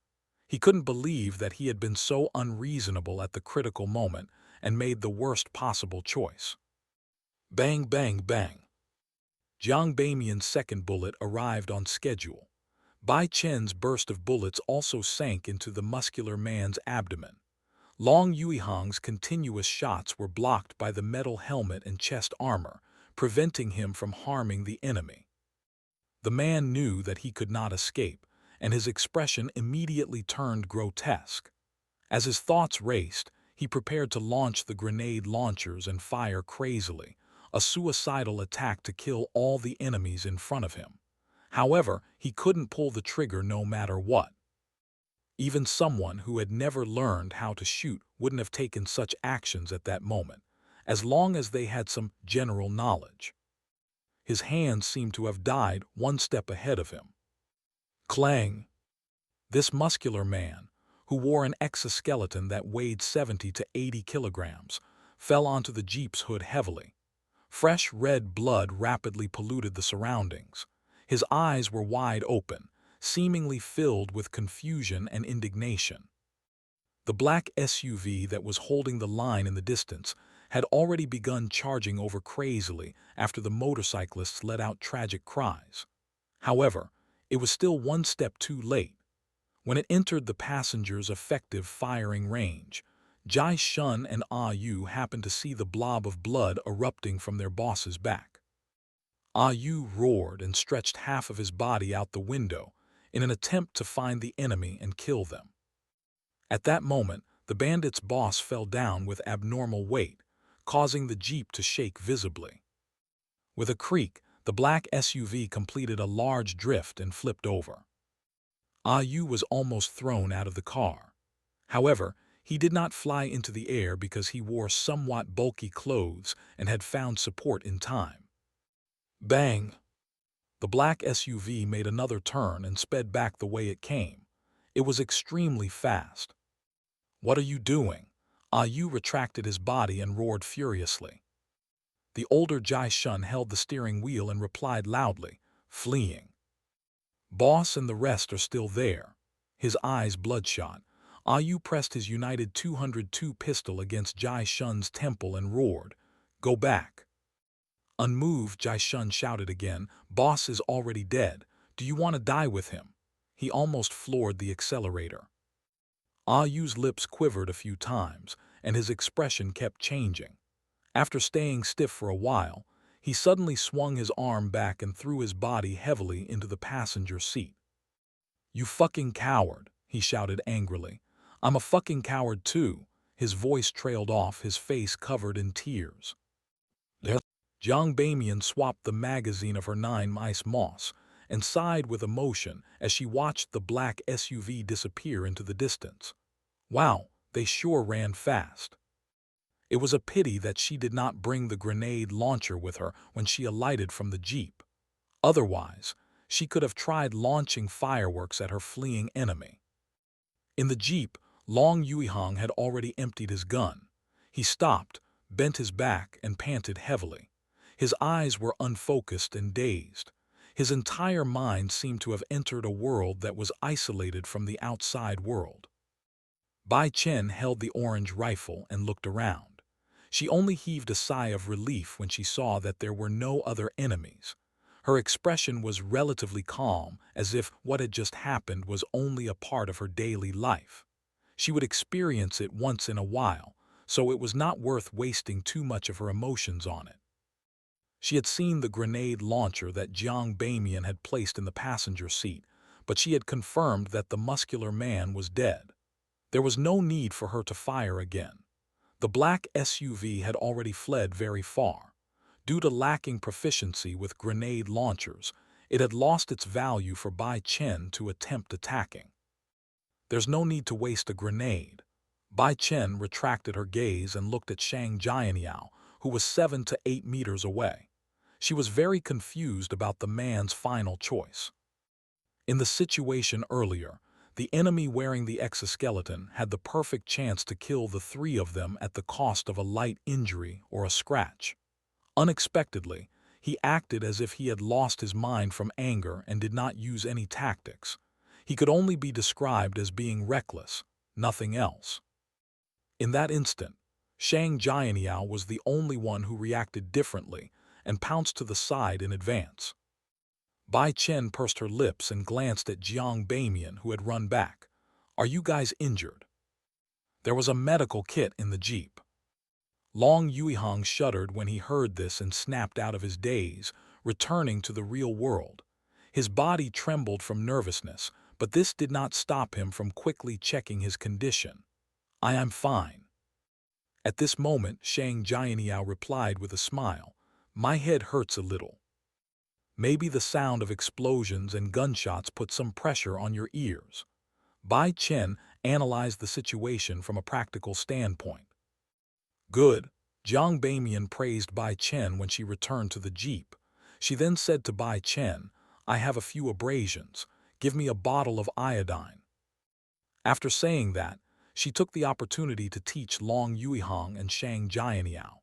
He couldn't believe that he had been so unreasonable at the critical moment and made the worst possible choice. Bang, bang, bang. Zhang Bamian's second bullet arrived on schedule. Bai Chen's burst of bullets also sank into the muscular man's abdomen. Long Yuihong's continuous shots were blocked by the metal helmet and chest armor, preventing him from harming the enemy. The man knew that he could not escape, and his expression immediately turned grotesque. As his thoughts raced, he prepared to launch the grenade launchers and fire crazily, a suicidal attack to kill all the enemies in front of him. However, he couldn't pull the trigger no matter what. Even someone who had never learned how to shoot wouldn't have taken such actions at that moment, as long as they had some general knowledge. His hands seemed to have died one step ahead of him. Clang! This muscular man, who wore an exoskeleton that weighed 70 to 80 kilograms, fell onto the Jeep's hood heavily. Fresh red blood rapidly polluted the surroundings. His eyes were wide open, seemingly filled with confusion and indignation. The black SUV that was holding the line in the distance had already begun charging over crazily after the motorcyclists let out tragic cries. However, it was still one step too late. When it entered the passengers' effective firing range, Jai Shun and Ah Yu happened to see the blob of blood erupting from their boss's back. Ah Yu roared and stretched half of his body out the window in an attempt to find the enemy and kill them. At that moment, the bandit's boss fell down with abnormal weight, causing the jeep to shake visibly. With a creak, the black SUV completed a large drift and flipped over. Ah Yu was almost thrown out of the car. However, he did not fly into the air because he wore somewhat bulky clothes and had found support in time. Bang! The black SUV made another turn and sped back the way it came. It was extremely fast. "What are you doing?" Ah Yu retracted his body and roared furiously. The older Jai Shun held the steering wheel and replied loudly, "Fleeing." "Boss and the rest are still there." His eyes bloodshot, Ah Yu pressed his United 202 pistol against Jai Shun's temple and roared, "Go back." Unmoved, Jai Shun shouted again, "Boss is already dead. Do you want to die with him?" He almost floored the accelerator. Ah Yu's lips quivered a few times, and his expression kept changing. After staying stiff for a while, he suddenly swung his arm back and threw his body heavily into the passenger seat. "You fucking coward," he shouted angrily. "I'm a fucking coward too." His voice trailed off, his face covered in tears. Jiang Bamian swapped the magazine of her 9mm Moss and sighed with emotion as she watched the black SUV disappear into the distance. Wow, they sure ran fast. It was a pity that she did not bring the grenade launcher with her when she alighted from the jeep. Otherwise, she could have tried launching fireworks at her fleeing enemy. In the jeep, Long Yuihang had already emptied his gun. He stopped, bent his back, and panted heavily. His eyes were unfocused and dazed. His entire mind seemed to have entered a world that was isolated from the outside world. Bai Chen held the orange rifle and looked around. She only heaved a sigh of relief when she saw that there were no other enemies. Her expression was relatively calm, as if what had just happened was only a part of her daily life. She would experience it once in a while, so it was not worth wasting too much of her emotions on it. She had seen the grenade launcher that Jiang Bamian had placed in the passenger seat, but she had confirmed that the muscular man was dead. There was no need for her to fire again. The black SUV had already fled very far. Due to lacking proficiency with grenade launchers, it had lost its value for Bai Chen to attempt attacking. "There's no need to waste a grenade." Bai Chen retracted her gaze and looked at Shang Jianyao, who was 7 to 8 meters away. She was very confused about the man's final choice. In the situation earlier, the enemy wearing the exoskeleton had the perfect chance to kill the three of them at the cost of a light injury or a scratch. Unexpectedly, he acted as if he had lost his mind from anger and did not use any tactics. He could only be described as being reckless, nothing else. In that instant, Shang Jianyao was the only one who reacted differently and pounced to the side in advance. Bai Chen pursed her lips and glanced at Jiang Bamian, who had run back. "Are you guys injured?" There was a medical kit in the jeep. Long Yuihang shuddered when he heard this and snapped out of his daze, returning to the real world. His body trembled from nervousness, but this did not stop him from quickly checking his condition. "I am fine." At this moment, Shang Jianyao replied with a smile, "My head hurts a little. Maybe the sound of explosions and gunshots put some pressure on your ears." Bai Chen analyzed the situation from a practical standpoint. "Good." Jiang Bamian praised Bai Chen when she returned to the jeep. She then said to Bai Chen, "I have a few abrasions. Give me a bottle of iodine." After saying that, she took the opportunity to teach Long Yuihang and Shang Jianyao.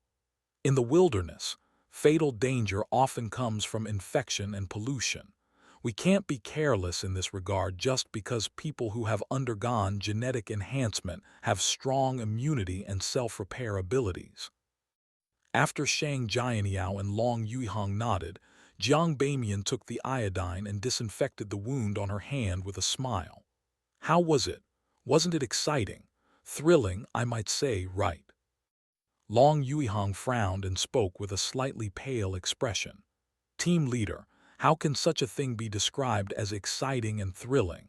In the wilderness, fatal danger often comes from infection and pollution. We can't be careless in this regard just because people who have undergone genetic enhancement have strong immunity and self-repair abilities. After Shang Jianyao and Long Yuihang nodded, Jiang Bamian took the iodine and disinfected the wound on her hand with a smile. How was it? Wasn't it exciting? Thrilling, I might say, right? Long Yuihang frowned and spoke with a slightly pale expression. Team leader, how can such a thing be described as exciting and thrilling?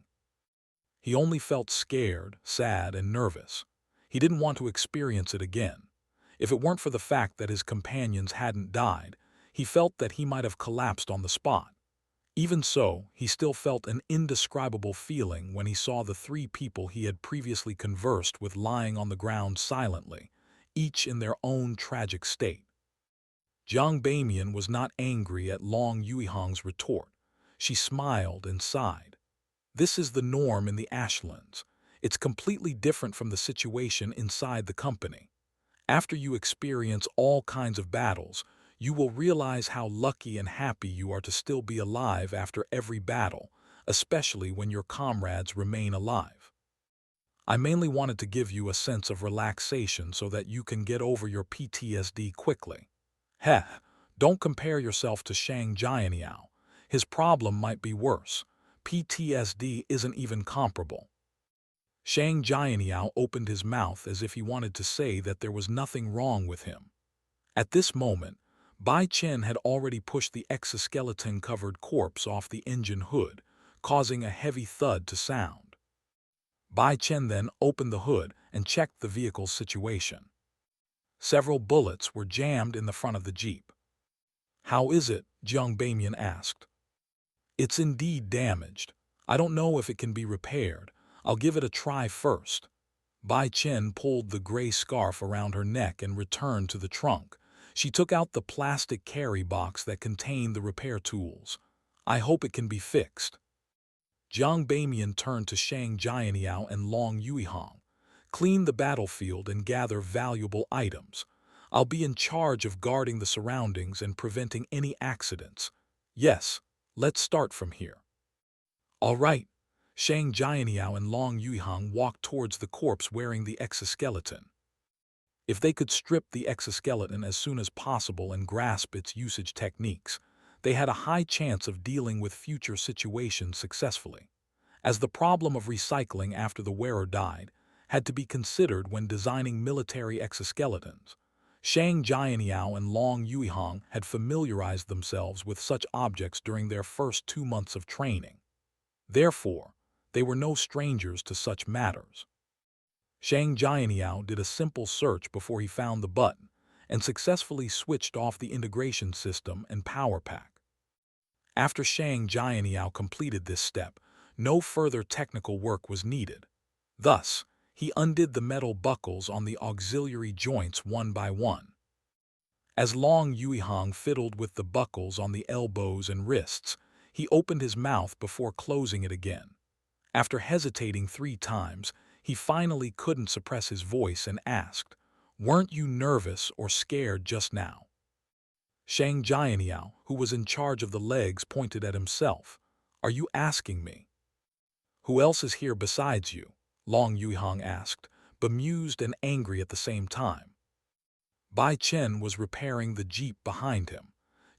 He only felt scared, sad, and nervous. He didn't want to experience it again. If it weren't for the fact that his companions hadn't died, he felt that he might have collapsed on the spot. Even so, he still felt an indescribable feeling when he saw the three people he had previously conversed with lying on the ground silently, each in their own tragic state. Jiang Bamian was not angry at Long Yuihang's retort. She smiled and sighed. This is the norm in the Ashlands. It's completely different from the situation inside the company. After you experience all kinds of battles, you will realize how lucky and happy you are to still be alive after every battle, especially when your comrades remain alive. I mainly wanted to give you a sense of relaxation so that you can get over your PTSD quickly. Heh, don't compare yourself to Shang Jianyao. His problem might be worse. PTSD isn't even comparable. Shang Jianyao opened his mouth as if he wanted to say that there was nothing wrong with him. At this moment, Bai Chen had already pushed the exoskeleton-covered corpse off the engine hood, causing a heavy thud to sound. Bai Chen then opened the hood and checked the vehicle's situation. Several bullets were jammed in the front of the Jeep. "How is it?" Jiang Bamian asked. "It's indeed damaged. I don't know if it can be repaired. I'll give it a try first." Bai Chen pulled the gray scarf around her neck and returned to the trunk. She took out the plastic carry box that contained the repair tools. "I hope it can be fixed." Jiang Bamian turned to Shang Jianyao and Long Yuihang. "Clean the battlefield and gather valuable items. I'll be in charge of guarding the surroundings and preventing any accidents. Yes, let's start from here." "All right." Shang Jianyao and Long Yuihang walked towards the corpse wearing the exoskeleton. If they could strip the exoskeleton as soon as possible and grasp its usage techniques, they had a high chance of dealing with future situations successfully, as the problem of recycling after the wearer died had to be considered when designing military exoskeletons. Shang Jianyao and Long Yuihang had familiarized themselves with such objects during their first 2 months of training. Therefore, they were no strangers to such matters. Shang Jianyao did a simple search before he found the button and successfully switched off the integration system and power pack. After Shang Jianyao completed this step, no further technical work was needed. Thus, he undid the metal buckles on the auxiliary joints one by one. As Long Yuihang fiddled with the buckles on the elbows and wrists, he opened his mouth before closing it again. After hesitating 3 times, he finally couldn't suppress his voice and asked, "Weren't you nervous or scared just now?" Shang Jianyao, who was in charge of the legs, pointed at himself. "Are you asking me?" "Who else is here besides you?" Long Yuihang asked, bemused and angry at the same time. Bai Chen was repairing the Jeep behind him.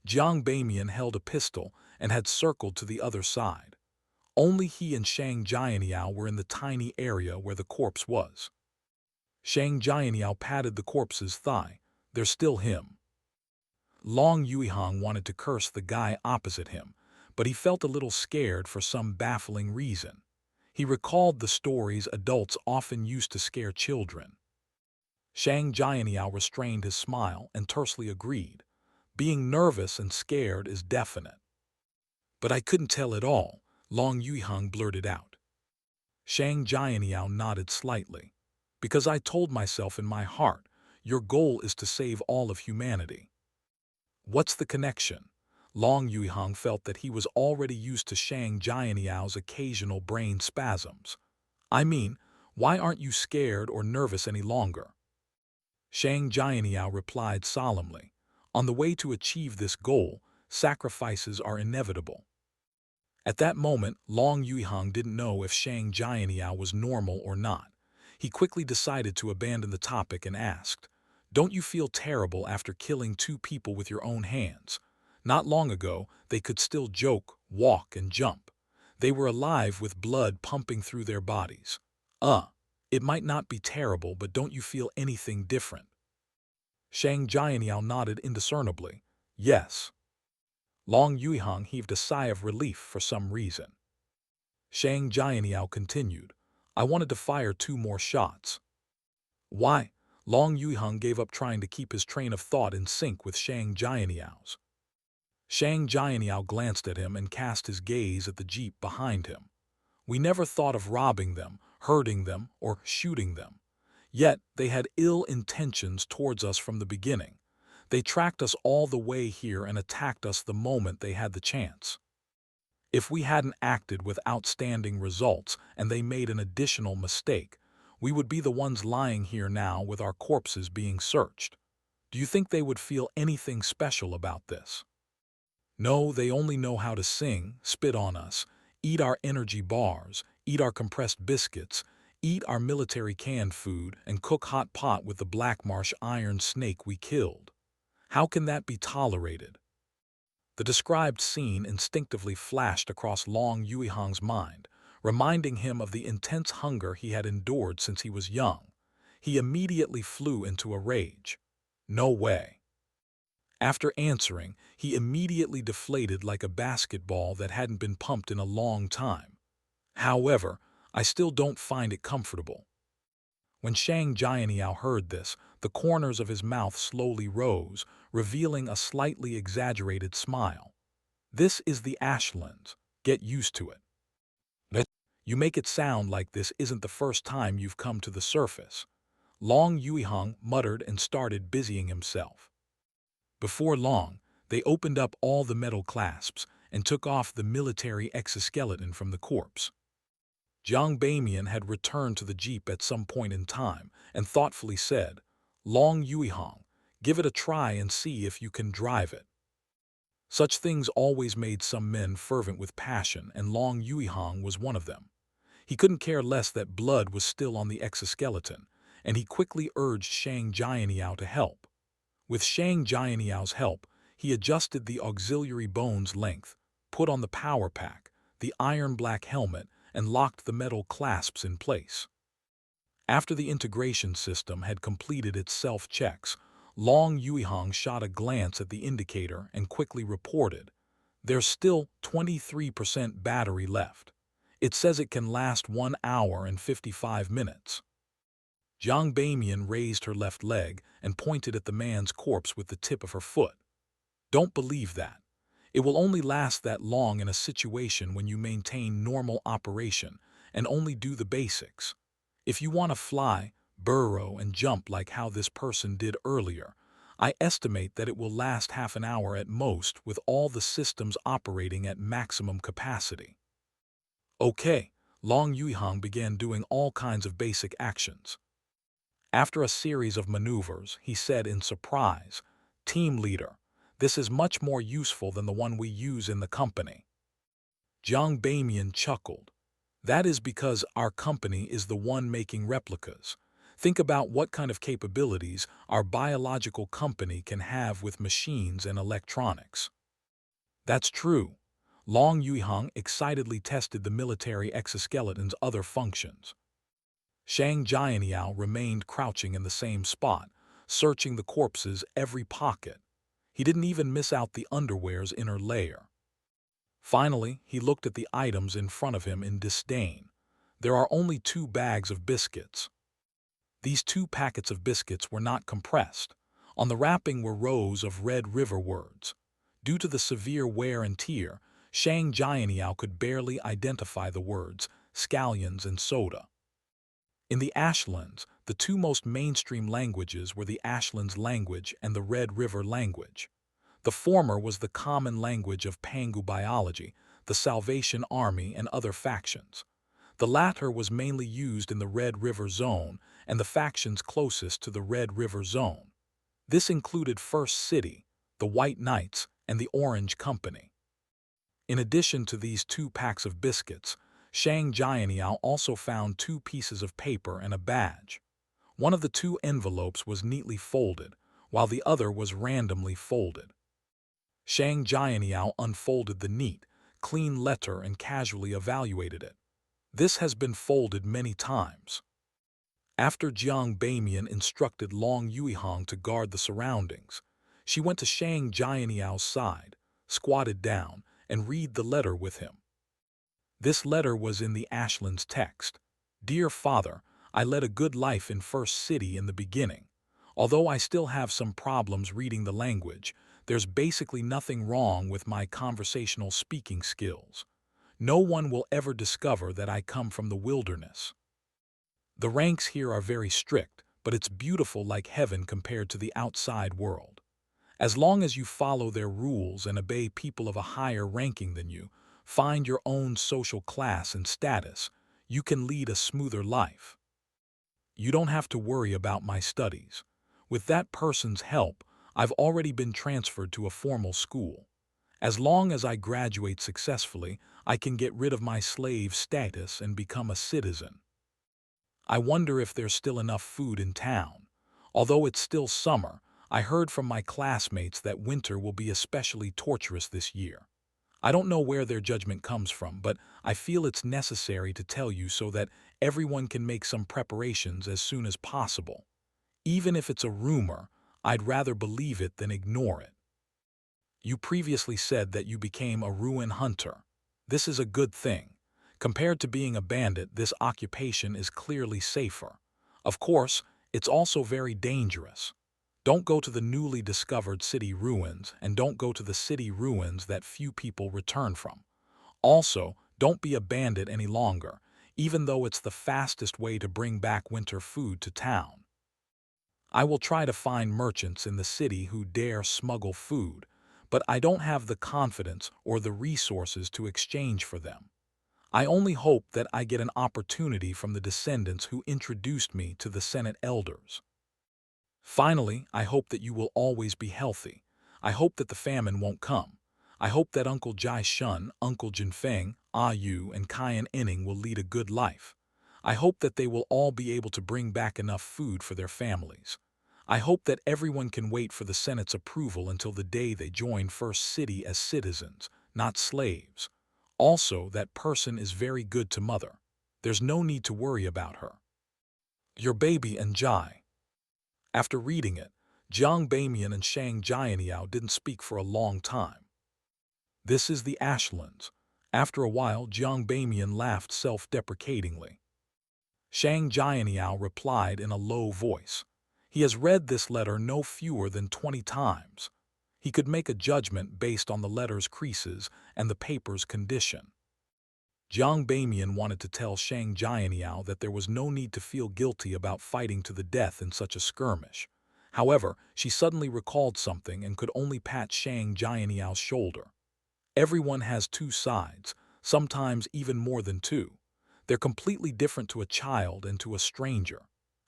Jiang Bamian held a pistol and had circled to the other side. Only he and Shang Jianyao were in the tiny area where the corpse was. Shang Jianyao patted the corpse's thigh. "There's still him." Long Yuihang wanted to curse the guy opposite him, but he felt a little scared for some baffling reason. He recalled the stories adults often used to scare children. Shang Jianyao restrained his smile and tersely agreed. "Being nervous and scared is definite." "But I couldn't tell at all," Long Yuihang blurted out. Shang Jianyao nodded slightly. "Because I told myself in my heart, your goal is to save all of humanity." "What's the connection?" Long Yuihang felt that he was already used to Shang Jianyao's occasional brain spasms. "I mean, why aren't you scared or nervous any longer?" Shang Jianyao replied solemnly, "On the way to achieve this goal, sacrifices are inevitable." At that moment, Long Yuihang didn't know if Shang Jianyao was normal or not. He quickly decided to abandon the topic and asked, "Don't you feel terrible after killing 2 people with your own hands? Not long ago, they could still joke, walk, and jump. They were alive with blood pumping through their bodies. It might not be terrible, but don't you feel anything different?" Shang Jianyao nodded indiscernibly. Yes. Long Yuihang heaved a sigh of relief for some reason. Shang Jianyao continued, "I wanted to fire 2 more shots." "Why?" Long Yuihang gave up trying to keep his train of thought in sync with Shang Jianyao. Shang Jianyao glanced at him and cast his gaze at the jeep behind him. "We never thought of robbing them, hurting them, or shooting them. Yet they had ill intentions towards us from the beginning. They tracked us all the way here and attacked us the moment they had the chance. If we hadn't acted with outstanding results and they made an additional mistake, we would be the ones lying here now with our corpses being searched. Do you think they would feel anything special about this? No, they only know how to sing, spit on us, eat our energy bars, eat our compressed biscuits, eat our military canned food, and cook hot pot with the black marsh iron snake we killed. How can that be tolerated?" The described scene instinctively flashed across Long Yuihang's mind, reminding him of the intense hunger he had endured since he was young. He immediately flew into a rage. "No way." After answering, he immediately deflated like a basketball that hadn't been pumped in a long time. "However, I still don't find it comfortable." When Shang Jianyao heard this, the corners of his mouth slowly rose, revealing a slightly exaggerated smile. "This is the Ashlands. Get used to it." "But you make it sound like this isn't the first time you've come to the surface." Long Yuihang muttered and started busying himself. Before long, they opened up all the metal clasps and took off the military exoskeleton from the corpse. Jiang Bamian had returned to the jeep at some point in time and thoughtfully said, "Long Yuihang, give it a try and see if you can drive it." Such things always made some men fervent with passion, and Long Yuihang was one of them. He couldn't care less that blood was still on the exoskeleton, and he quickly urged Shang Jianyao to help. With Shang Jianyao's help, he adjusted the auxiliary bone's length, put on the power pack, the iron-black helmet, and locked the metal clasps in place. After the integration system had completed its self-checks, Long Yuihang shot a glance at the indicator and quickly reported, "There's still 23% battery left. It says it can last 1 hour and 55 minutes." Jiang Bamian raised her left leg and pointed at the man's corpse with the tip of her foot. "Don't believe that. It will only last that long in a situation when you maintain normal operation and only do the basics. If you want to fly, burrow, and jump like how this person did earlier, I estimate that it will last half an hour at most with all the systems operating at maximum capacity." Okay, Long Yuihang began doing all kinds of basic actions. After a series of maneuvers, he said in surprise, "Team leader, this is much more useful than the one we use in the company." Jiang Bamian chuckled. "That is because our company is the one making replicas. Think about what kind of capabilities our biological company can have with machines and electronics." "That's true." Long Yuihang excitedly tested the military exoskeleton's other functions. Shang Jianyao remained crouching in the same spot, searching the corpse's every pocket. He didn't even miss out the underwear's inner layer. Finally, he looked at the items in front of him in disdain. There are only 2 bags of biscuits. These 2 packets of biscuits were not compressed. On the wrapping were rows of Red River words. Due to the severe wear and tear, Shang Jianyao could barely identify the words, scallions and soda. In the Ashlands, the 2 most mainstream languages were the Ashlands language and the Red River language. The former was the common language of Pangu biology, the Salvation Army, and other factions. The latter was mainly used in the Red River Zone and the factions closest to the Red River Zone. This included First City, the White Knights, and the Orange Company. In addition to these 2 packs of biscuits, Shang Jianyao also found 2 pieces of paper and a badge. One of the 2 envelopes was neatly folded, while the other was randomly folded. Shang Jianyao unfolded the neat, clean letter and casually evaluated it. This has been folded many times. After Jiang Bamian instructed Long Yuihang to guard the surroundings, she went to Shang Jianyao side, squatted down, and read the letter with him. This letter was in the Ashlands text. Dear Father, I led a good life in First City in the beginning. Although I still have some problems reading the language, there's basically nothing wrong with my conversational speaking skills. No one will ever discover that I come from the wilderness. The ranks here are very strict, but it's beautiful like heaven compared to the outside world. As long as you follow their rules and obey people of a higher ranking than you, find your own social class and status, you can lead a smoother life. You don't have to worry about my studies. With that person's help, I've already been transferred to a formal school. As long as I graduate successfully, I can get rid of my slave status and become a citizen. I wonder if there's still enough food in town. Although it's still summer, I heard from my classmates that winter will be especially torturous this year. I don't know where their judgment comes from, but I feel it's necessary to tell you so that everyone can make some preparations as soon as possible. Even if it's a rumor, I'd rather believe it than ignore it. You previously said that you became a ruin hunter. This is a good thing. Compared to being a bandit, this occupation is clearly safer. Of course, it's also very dangerous. Don't go to the newly discovered city ruins, and don't go to the city ruins that few people return from. Also, don't be a bandit any longer, even though it's the fastest way to bring back winter food to town. I will try to find merchants in the city who dare smuggle food, but I don't have the confidence or the resources to exchange for them. I only hope that I get an opportunity from the descendants who introduced me to the Senate elders. Finally, I hope that you will always be healthy. I hope that the famine won't come. I hope that Uncle Jai Shun, Uncle Jinfeng, Ah Yu, and Kaian Inning will lead a good life. I hope that they will all be able to bring back enough food for their families. I hope that everyone can wait for the Senate's approval until the day they join First City as citizens, not slaves. Also, that person is very good to mother. There's no need to worry about her. Your baby and Jai. After reading it, Jiang Bamian and Shang Jianyao didn't speak for a long time. This is the Ashlands. After a while, Jiang Bamian laughed self-deprecatingly. Shang Jianyao replied in a low voice. He has read this letter no fewer than 20 times. He could make a judgment based on the letter's creases and the paper's condition. Jiang Bamian wanted to tell Shang Jianyao that there was no need to feel guilty about fighting to the death in such a skirmish. However, she suddenly recalled something and could only pat Shang Jianyao's shoulder. Everyone has 2 sides, sometimes even more than 2. They're completely different to a child and to a stranger.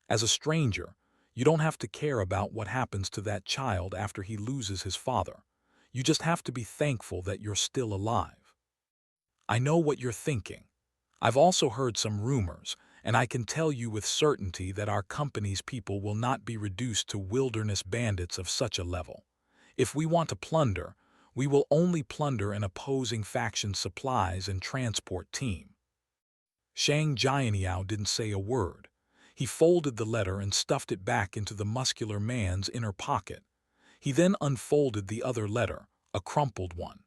As a stranger, you don't have to care about what happens to that child after he loses his father. You just have to be thankful that you're still alive. I know what you're thinking. I've also heard some rumors, and I can tell you with certainty that our company's people will not be reduced to wilderness bandits of such a level. If we want to plunder, we will only plunder an opposing faction's supplies and transport team. Shang Jianyao didn't say a word. He folded the letter and stuffed it back into the muscular man's inner pocket. He then unfolded the other letter, a crumpled one.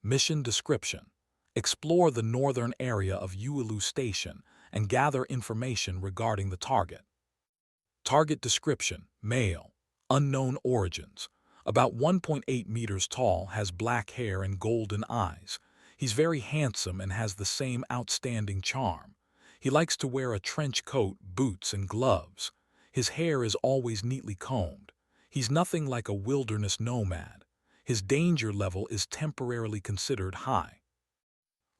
Mission description. Explore the northern area of Uilu Station and gather information regarding the target. Target description, male, unknown origins. About 1.8 meters tall, has black hair and golden eyes. He's very handsome and has the same outstanding charm. He likes to wear a trench coat, boots, and gloves. His hair is always neatly combed. He's nothing like a wilderness nomad. His danger level is temporarily considered high.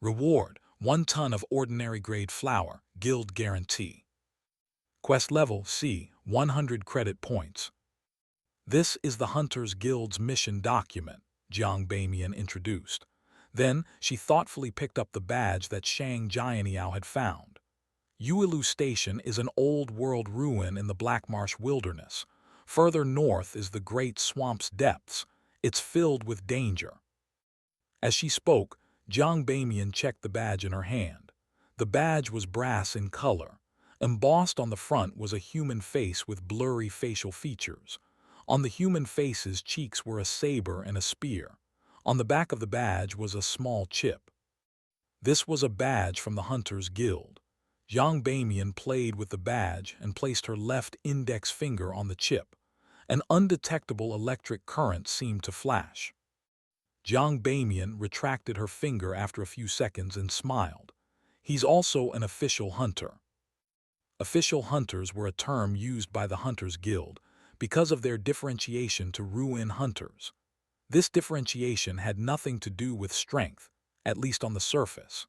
Reward: 1 ton of ordinary grade flour, guild guarantee. Quest level C, 100 credit points. This is the Hunters Guild's mission document, Jiang Bamian introduced. Then she thoughtfully picked up the badge that Shang Jianyao had found. Yuilu Station is an old-world ruin in the Black Marsh Wilderness. Further north is the Great Swamp's depths. It's filled with danger. As she spoke, Jiang Bamian checked the badge in her hand. The badge was brass in color. Embossed on the front was a human face with blurry facial features. On the human face's cheeks were a saber and a spear. On the back of the badge was a small chip. This was a badge from the Hunters Guild. Jiang Bamian played with the badge and placed her left index finger on the chip. An undetectable electric current seemed to flash. Jiang Bamian retracted her finger after a few seconds and smiled. He's also an official hunter. Official hunters were a term used by the Hunters Guild because of their differentiation to ruin hunters. This differentiation had nothing to do with strength, at least on the surface.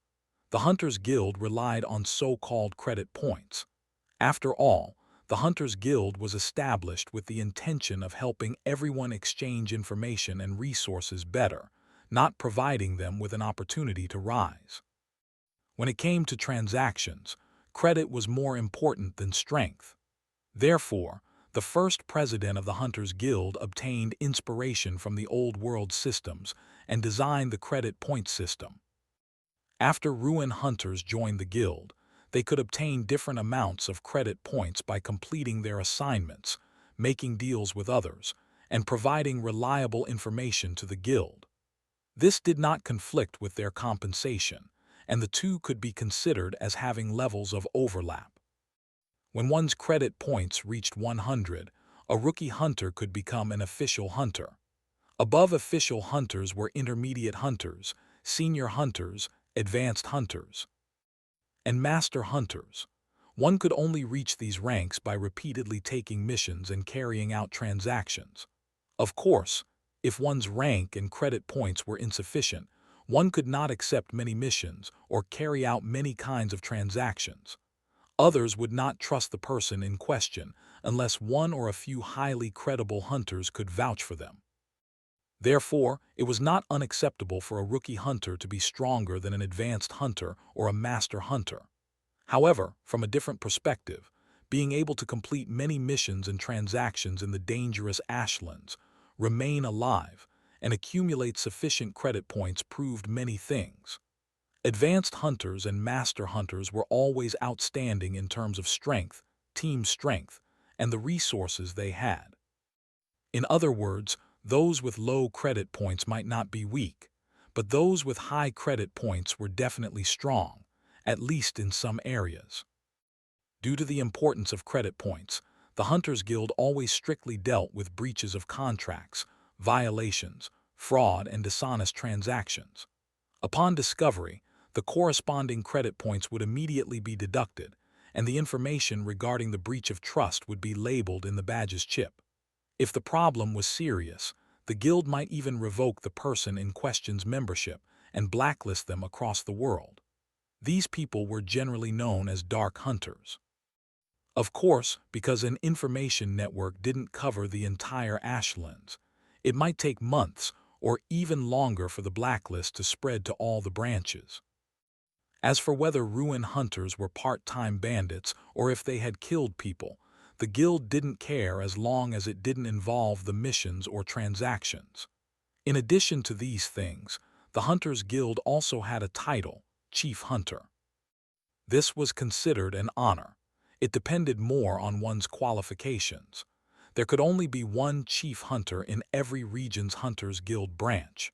The Hunters Guild relied on so-called credit points. After all, the Hunters Guild was established with the intention of helping everyone exchange information and resources better, not providing them with an opportunity to rise. When it came to transactions, credit was more important than strength. Therefore, the first president of the Hunters Guild obtained inspiration from the old world systems and designed the credit point system. After ruin hunters joined the guild, they could obtain different amounts of credit points by completing their assignments, making deals with others, and providing reliable information to the guild. This did not conflict with their compensation, and the two could be considered as having levels of overlap. When one's credit points reached 100, a rookie hunter could become an official hunter. Above official hunters were intermediate hunters, senior hunters, advanced hunters, and master hunters. One could only reach these ranks by repeatedly taking missions and carrying out transactions. Of course, if one's rank and credit points were insufficient, one could not accept many missions or carry out many kinds of transactions. Others would not trust the person in question unless one or a few highly credible hunters could vouch for them. Therefore, it was not unacceptable for a rookie hunter to be stronger than an advanced hunter or a master hunter. However, from a different perspective, being able to complete many missions and transactions in the dangerous Ashlands, remain alive, and accumulate sufficient credit points proved many things. Advanced hunters and master hunters were always outstanding in terms of strength, team strength, and the resources they had. In other words, those with low credit points might not be weak, but those with high credit points were definitely strong, at least in some areas. Due to the importance of credit points, the Hunters Guild always strictly dealt with breaches of contracts, violations, fraud, and dishonest transactions. Upon discovery, the corresponding credit points would immediately be deducted, and the information regarding the breach of trust would be labeled in the badge's chip. If the problem was serious, the guild might even revoke the person in question's membership and blacklist them across the world. These people were generally known as dark hunters. Of course, because an information network didn't cover the entire Ashlands, it might take months or even longer for the blacklist to spread to all the branches. As for whether ruin hunters were part-time bandits or if they had killed people, the guild didn't care as long as it didn't involve the missions or transactions. In addition to these things, the Hunters Guild also had a title, Chief Hunter. This was considered an honor. It depended more on one's qualifications. There could only be one Chief Hunter in every region's Hunters Guild branch.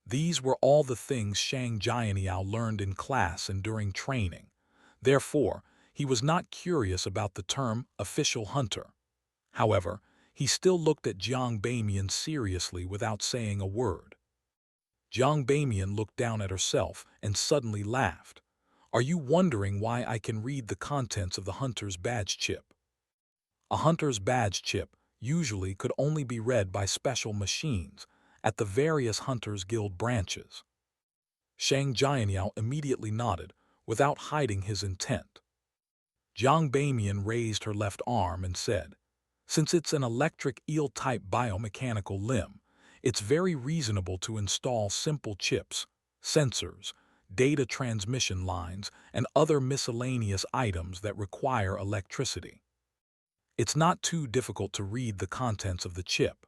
These were all the things Shang Jianyao learned in class and during training. Therefore, he was not curious about the term official hunter. However, he still looked at Jiang Bamian seriously without saying a word. Jiang Bamian looked down at herself and suddenly laughed. Are you wondering why I can read the contents of the hunter's badge chip? A hunter's badge chip usually could only be read by special machines at the various Hunters Guild branches. Shang Jianyao immediately nodded, without hiding his intent. Jiang Bamian raised her left arm and said, since it's an electric eel-type biomechanical limb, it's very reasonable to install simple chips, sensors, data transmission lines, and other miscellaneous items that require electricity. It's not too difficult to read the contents of the chip.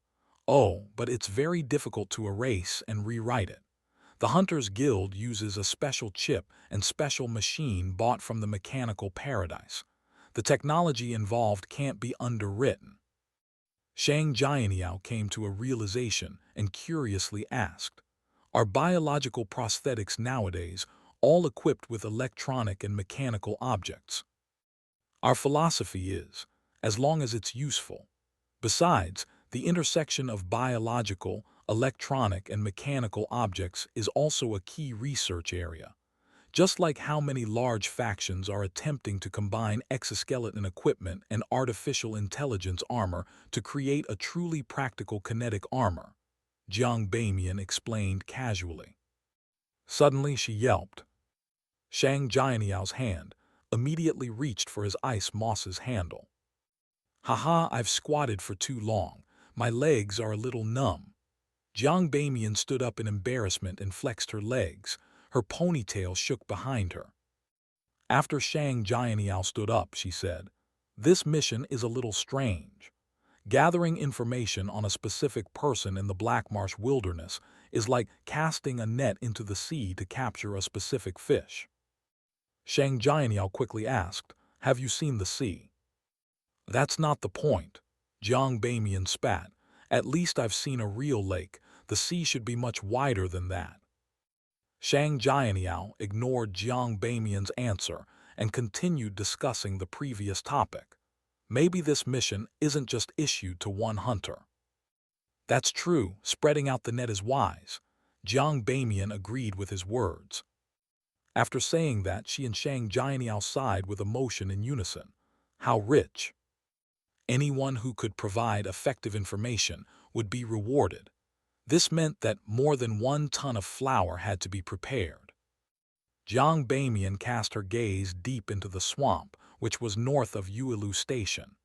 Oh, but it's very difficult to erase and rewrite it. The Hunters Guild uses a special chip and special machine bought from the mechanical paradise. The technology involved can't be underwritten. Shang Jianyao came to a realization and curiously asked, "Are biological prosthetics nowadays all equipped with electronic and mechanical objects?" Our philosophy is, as long as it's useful. Besides, the intersection of biological, electronic, and mechanical objects is also a key research area. Just like how many large factions are attempting to combine exoskeleton equipment and artificial intelligence armor to create a truly practical kinetic armor, Jiang Bamian explained casually. Suddenly she yelped. Shang Jianyao hand immediately reached for his ice moss's handle. "Haha, I've squatted for too long. My legs are a little numb." Jiang Bamian stood up in embarrassment and flexed her legs. Her ponytail shook behind her. After Shang Jianyao stood up, she said, "This mission is a little strange. Gathering information on a specific person in the Black Marsh wilderness is like casting a net into the sea to capture a specific fish." Shang Jianyao quickly asked, "Have you seen the sea?" "That's not the point," Jiang Bamian spat. "At least I've seen a real lake. The sea should be much wider than that." Shang Jianyao ignored Jiang Bamian's answer and continued discussing the previous topic. Maybe this mission isn't just issued to one hunter. "That's true, spreading out the net is wise." Jiang Bamian agreed with his words. After saying that, she and Shang Jianyao sighed with emotion in unison. How rich! Anyone who could provide effective information would be rewarded. This meant that more than 1 ton of flour had to be prepared. Jiang Bamian cast her gaze deep into the swamp, which was north of Yuelu Station.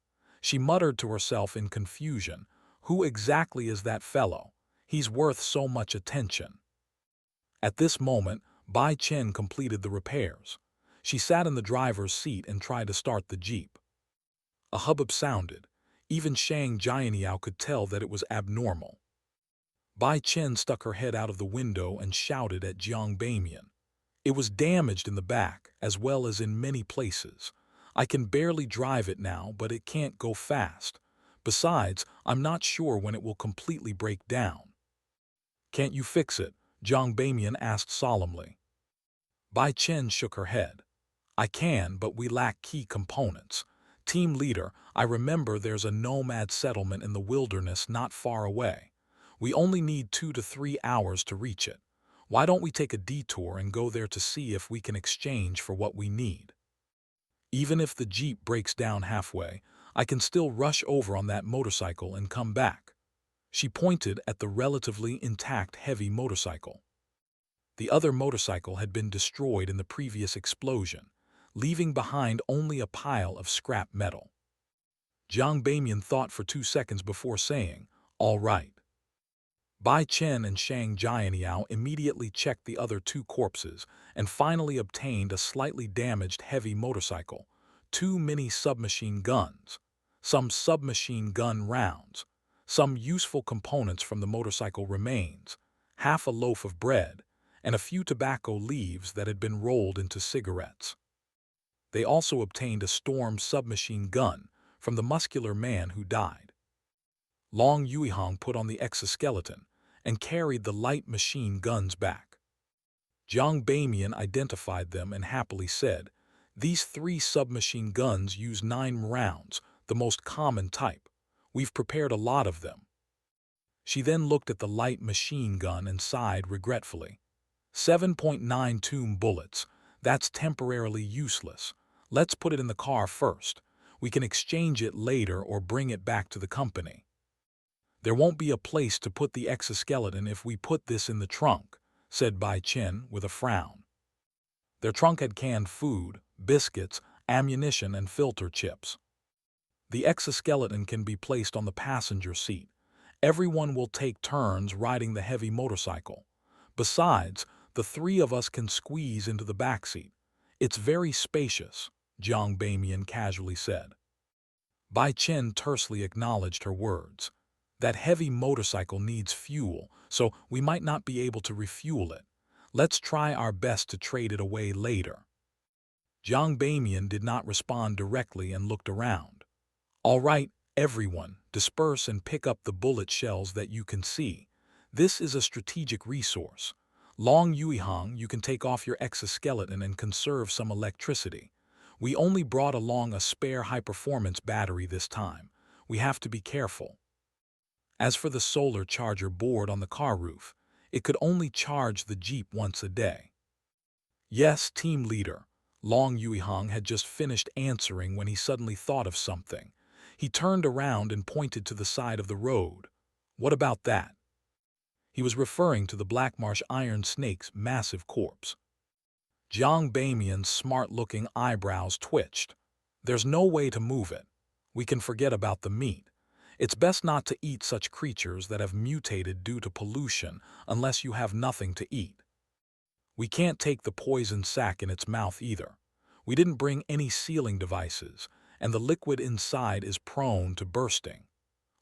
She muttered to herself in confusion, "Who exactly is that fellow? He's worth so much attention." At this moment, Bai Chen completed the repairs. She sat in the driver's seat and tried to start the jeep. A hubbub sounded. Even Shang Jianyao could tell that it was abnormal. Bai Chen stuck her head out of the window and shouted at Jiang Bamian. "It was damaged in the back, as well as in many places. I can barely drive it now, but it can't go fast. Besides, I'm not sure when it will completely break down." "Can't you fix it?" Jiang Bamian asked solemnly. Bai Chen shook her head. "I can, but we lack key components. Team leader, I remember there's a nomad settlement in the wilderness not far away. We only need 2 to 3 hours to reach it. Why don't we take a detour and go there to see if we can exchange for what we need? Even if the jeep breaks down halfway, I can still rush over on that motorcycle and come back." She pointed at the relatively intact heavy motorcycle. The other motorcycle had been destroyed in the previous explosion, leaving behind only a pile of scrap metal. Jiang Bamian thought for 2 seconds before saying, "All right." Bai Chen and Shang Jianyao immediately checked the other 2 corpses and finally obtained a slightly damaged heavy motorcycle, 2 mini submachine guns, some submachine gun rounds, some useful components from the motorcycle remains, half a loaf of bread, and a few tobacco leaves that had been rolled into cigarettes. They also obtained a Storm submachine gun from the muscular man who died. Long Yuihong put on the exoskeleton and carried the light machine guns back. Jiang Bamian identified them and happily said, "These 3 submachine guns use 9 rounds, the most common type. We've prepared a lot of them." She then looked at the light machine gun and sighed regretfully. 7.92 bullets. That's temporarily useless. Let's put it in the car first. We can exchange it later or bring it back to the company. "There won't be a place to put the exoskeleton if we put this in the trunk," said Bai Chen with a frown. Their trunk had canned food, biscuits, ammunition, and filter chips. The exoskeleton can be placed on the passenger seat. Everyone will take turns riding the heavy motorcycle. Besides, The three of us can squeeze into the backseat. It's very spacious, Jiang Bamian casually said. Bai Chen tersely acknowledged her words. That heavy motorcycle needs fuel, so we might not be able to refuel it. Let's try our best to trade it away later. Jiang Bamian did not respond directly and looked around. All right, everyone, disperse and pick up the bullet shells that you can see. This is a strategic resource. Long Yuihang, you can take off your exoskeleton and conserve some electricity. We only brought along a spare high-performance battery this time. We have to be careful. As for the solar charger board on the car roof, it could only charge the Jeep once a day. Yes, team leader. Long Yuihang had just finished answering when he suddenly thought of something. He turned around and pointed to the side of the road. What about that? He was referring to the Black Marsh iron snake's massive corpse. Jiang Bamian's smart-looking eyebrows twitched. There's no way to move it. We can forget about the meat. It's best not to eat such creatures that have mutated due to pollution unless you have nothing to eat. We can't take the poison sac in its mouth either. We didn't bring any sealing devices, and the liquid inside is prone to bursting.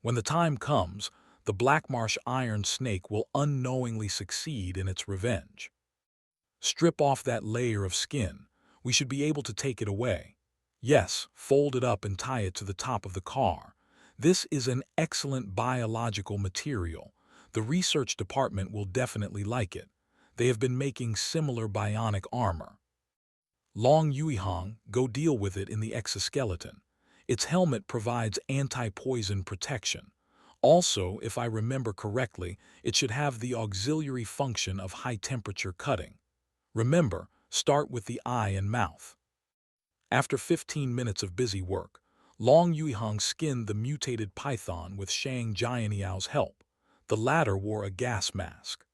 When the time comes, the Black Marsh iron snake will unknowingly succeed in its revenge. Strip off that layer of skin. We should be able to take it away. Yes, fold it up and tie it to the top of the car. This is an excellent biological material. The research department will definitely like it. They have been making similar bionic armor. Long Yuihang, go deal with it in the exoskeleton. Its helmet provides anti-poison protection. Also, if I remember correctly, it should have the auxiliary function of high-temperature cutting. Remember, start with the eye and mouth. After 15 minutes of busy work, Long Yuihang skinned the mutated python with Shang Jianiao's help. The latter wore a gas mask.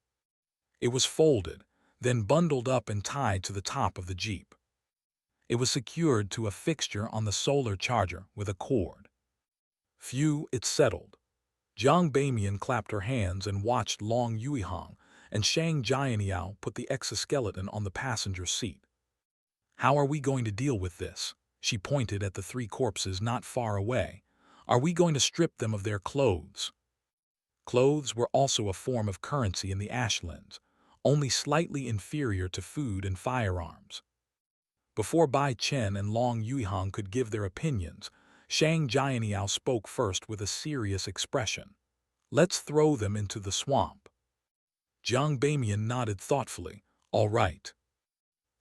It was folded, then bundled up and tied to the top of the Jeep. It was secured to a fixture on the solar charger with a cord. Phew, it's settled. Jiang Bamian clapped her hands and watched Long Yuihang and Shang Jianyao put the exoskeleton on the passenger seat. How are we going to deal with this? She pointed at the three corpses not far away. Are we going to strip them of their clothes? Clothes were also a form of currency in the Ashlands, only slightly inferior to food and firearms. Before Bai Chen and Long Yuihang could give their opinions, Shang Jianyao spoke first with a serious expression. Let's throw them into the swamp. Jiang Bamian nodded thoughtfully. All right.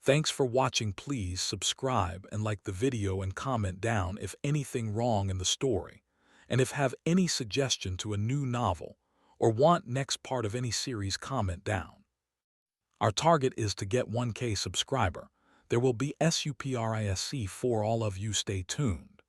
Thanks for watching. Please subscribe and like the video and comment down if anything wrong in the story, and if have any suggestion to a new novel or want next part of any series, comment down. Our target is to get 1K subscriber. There will be SUPRISC for all of you. Stay tuned.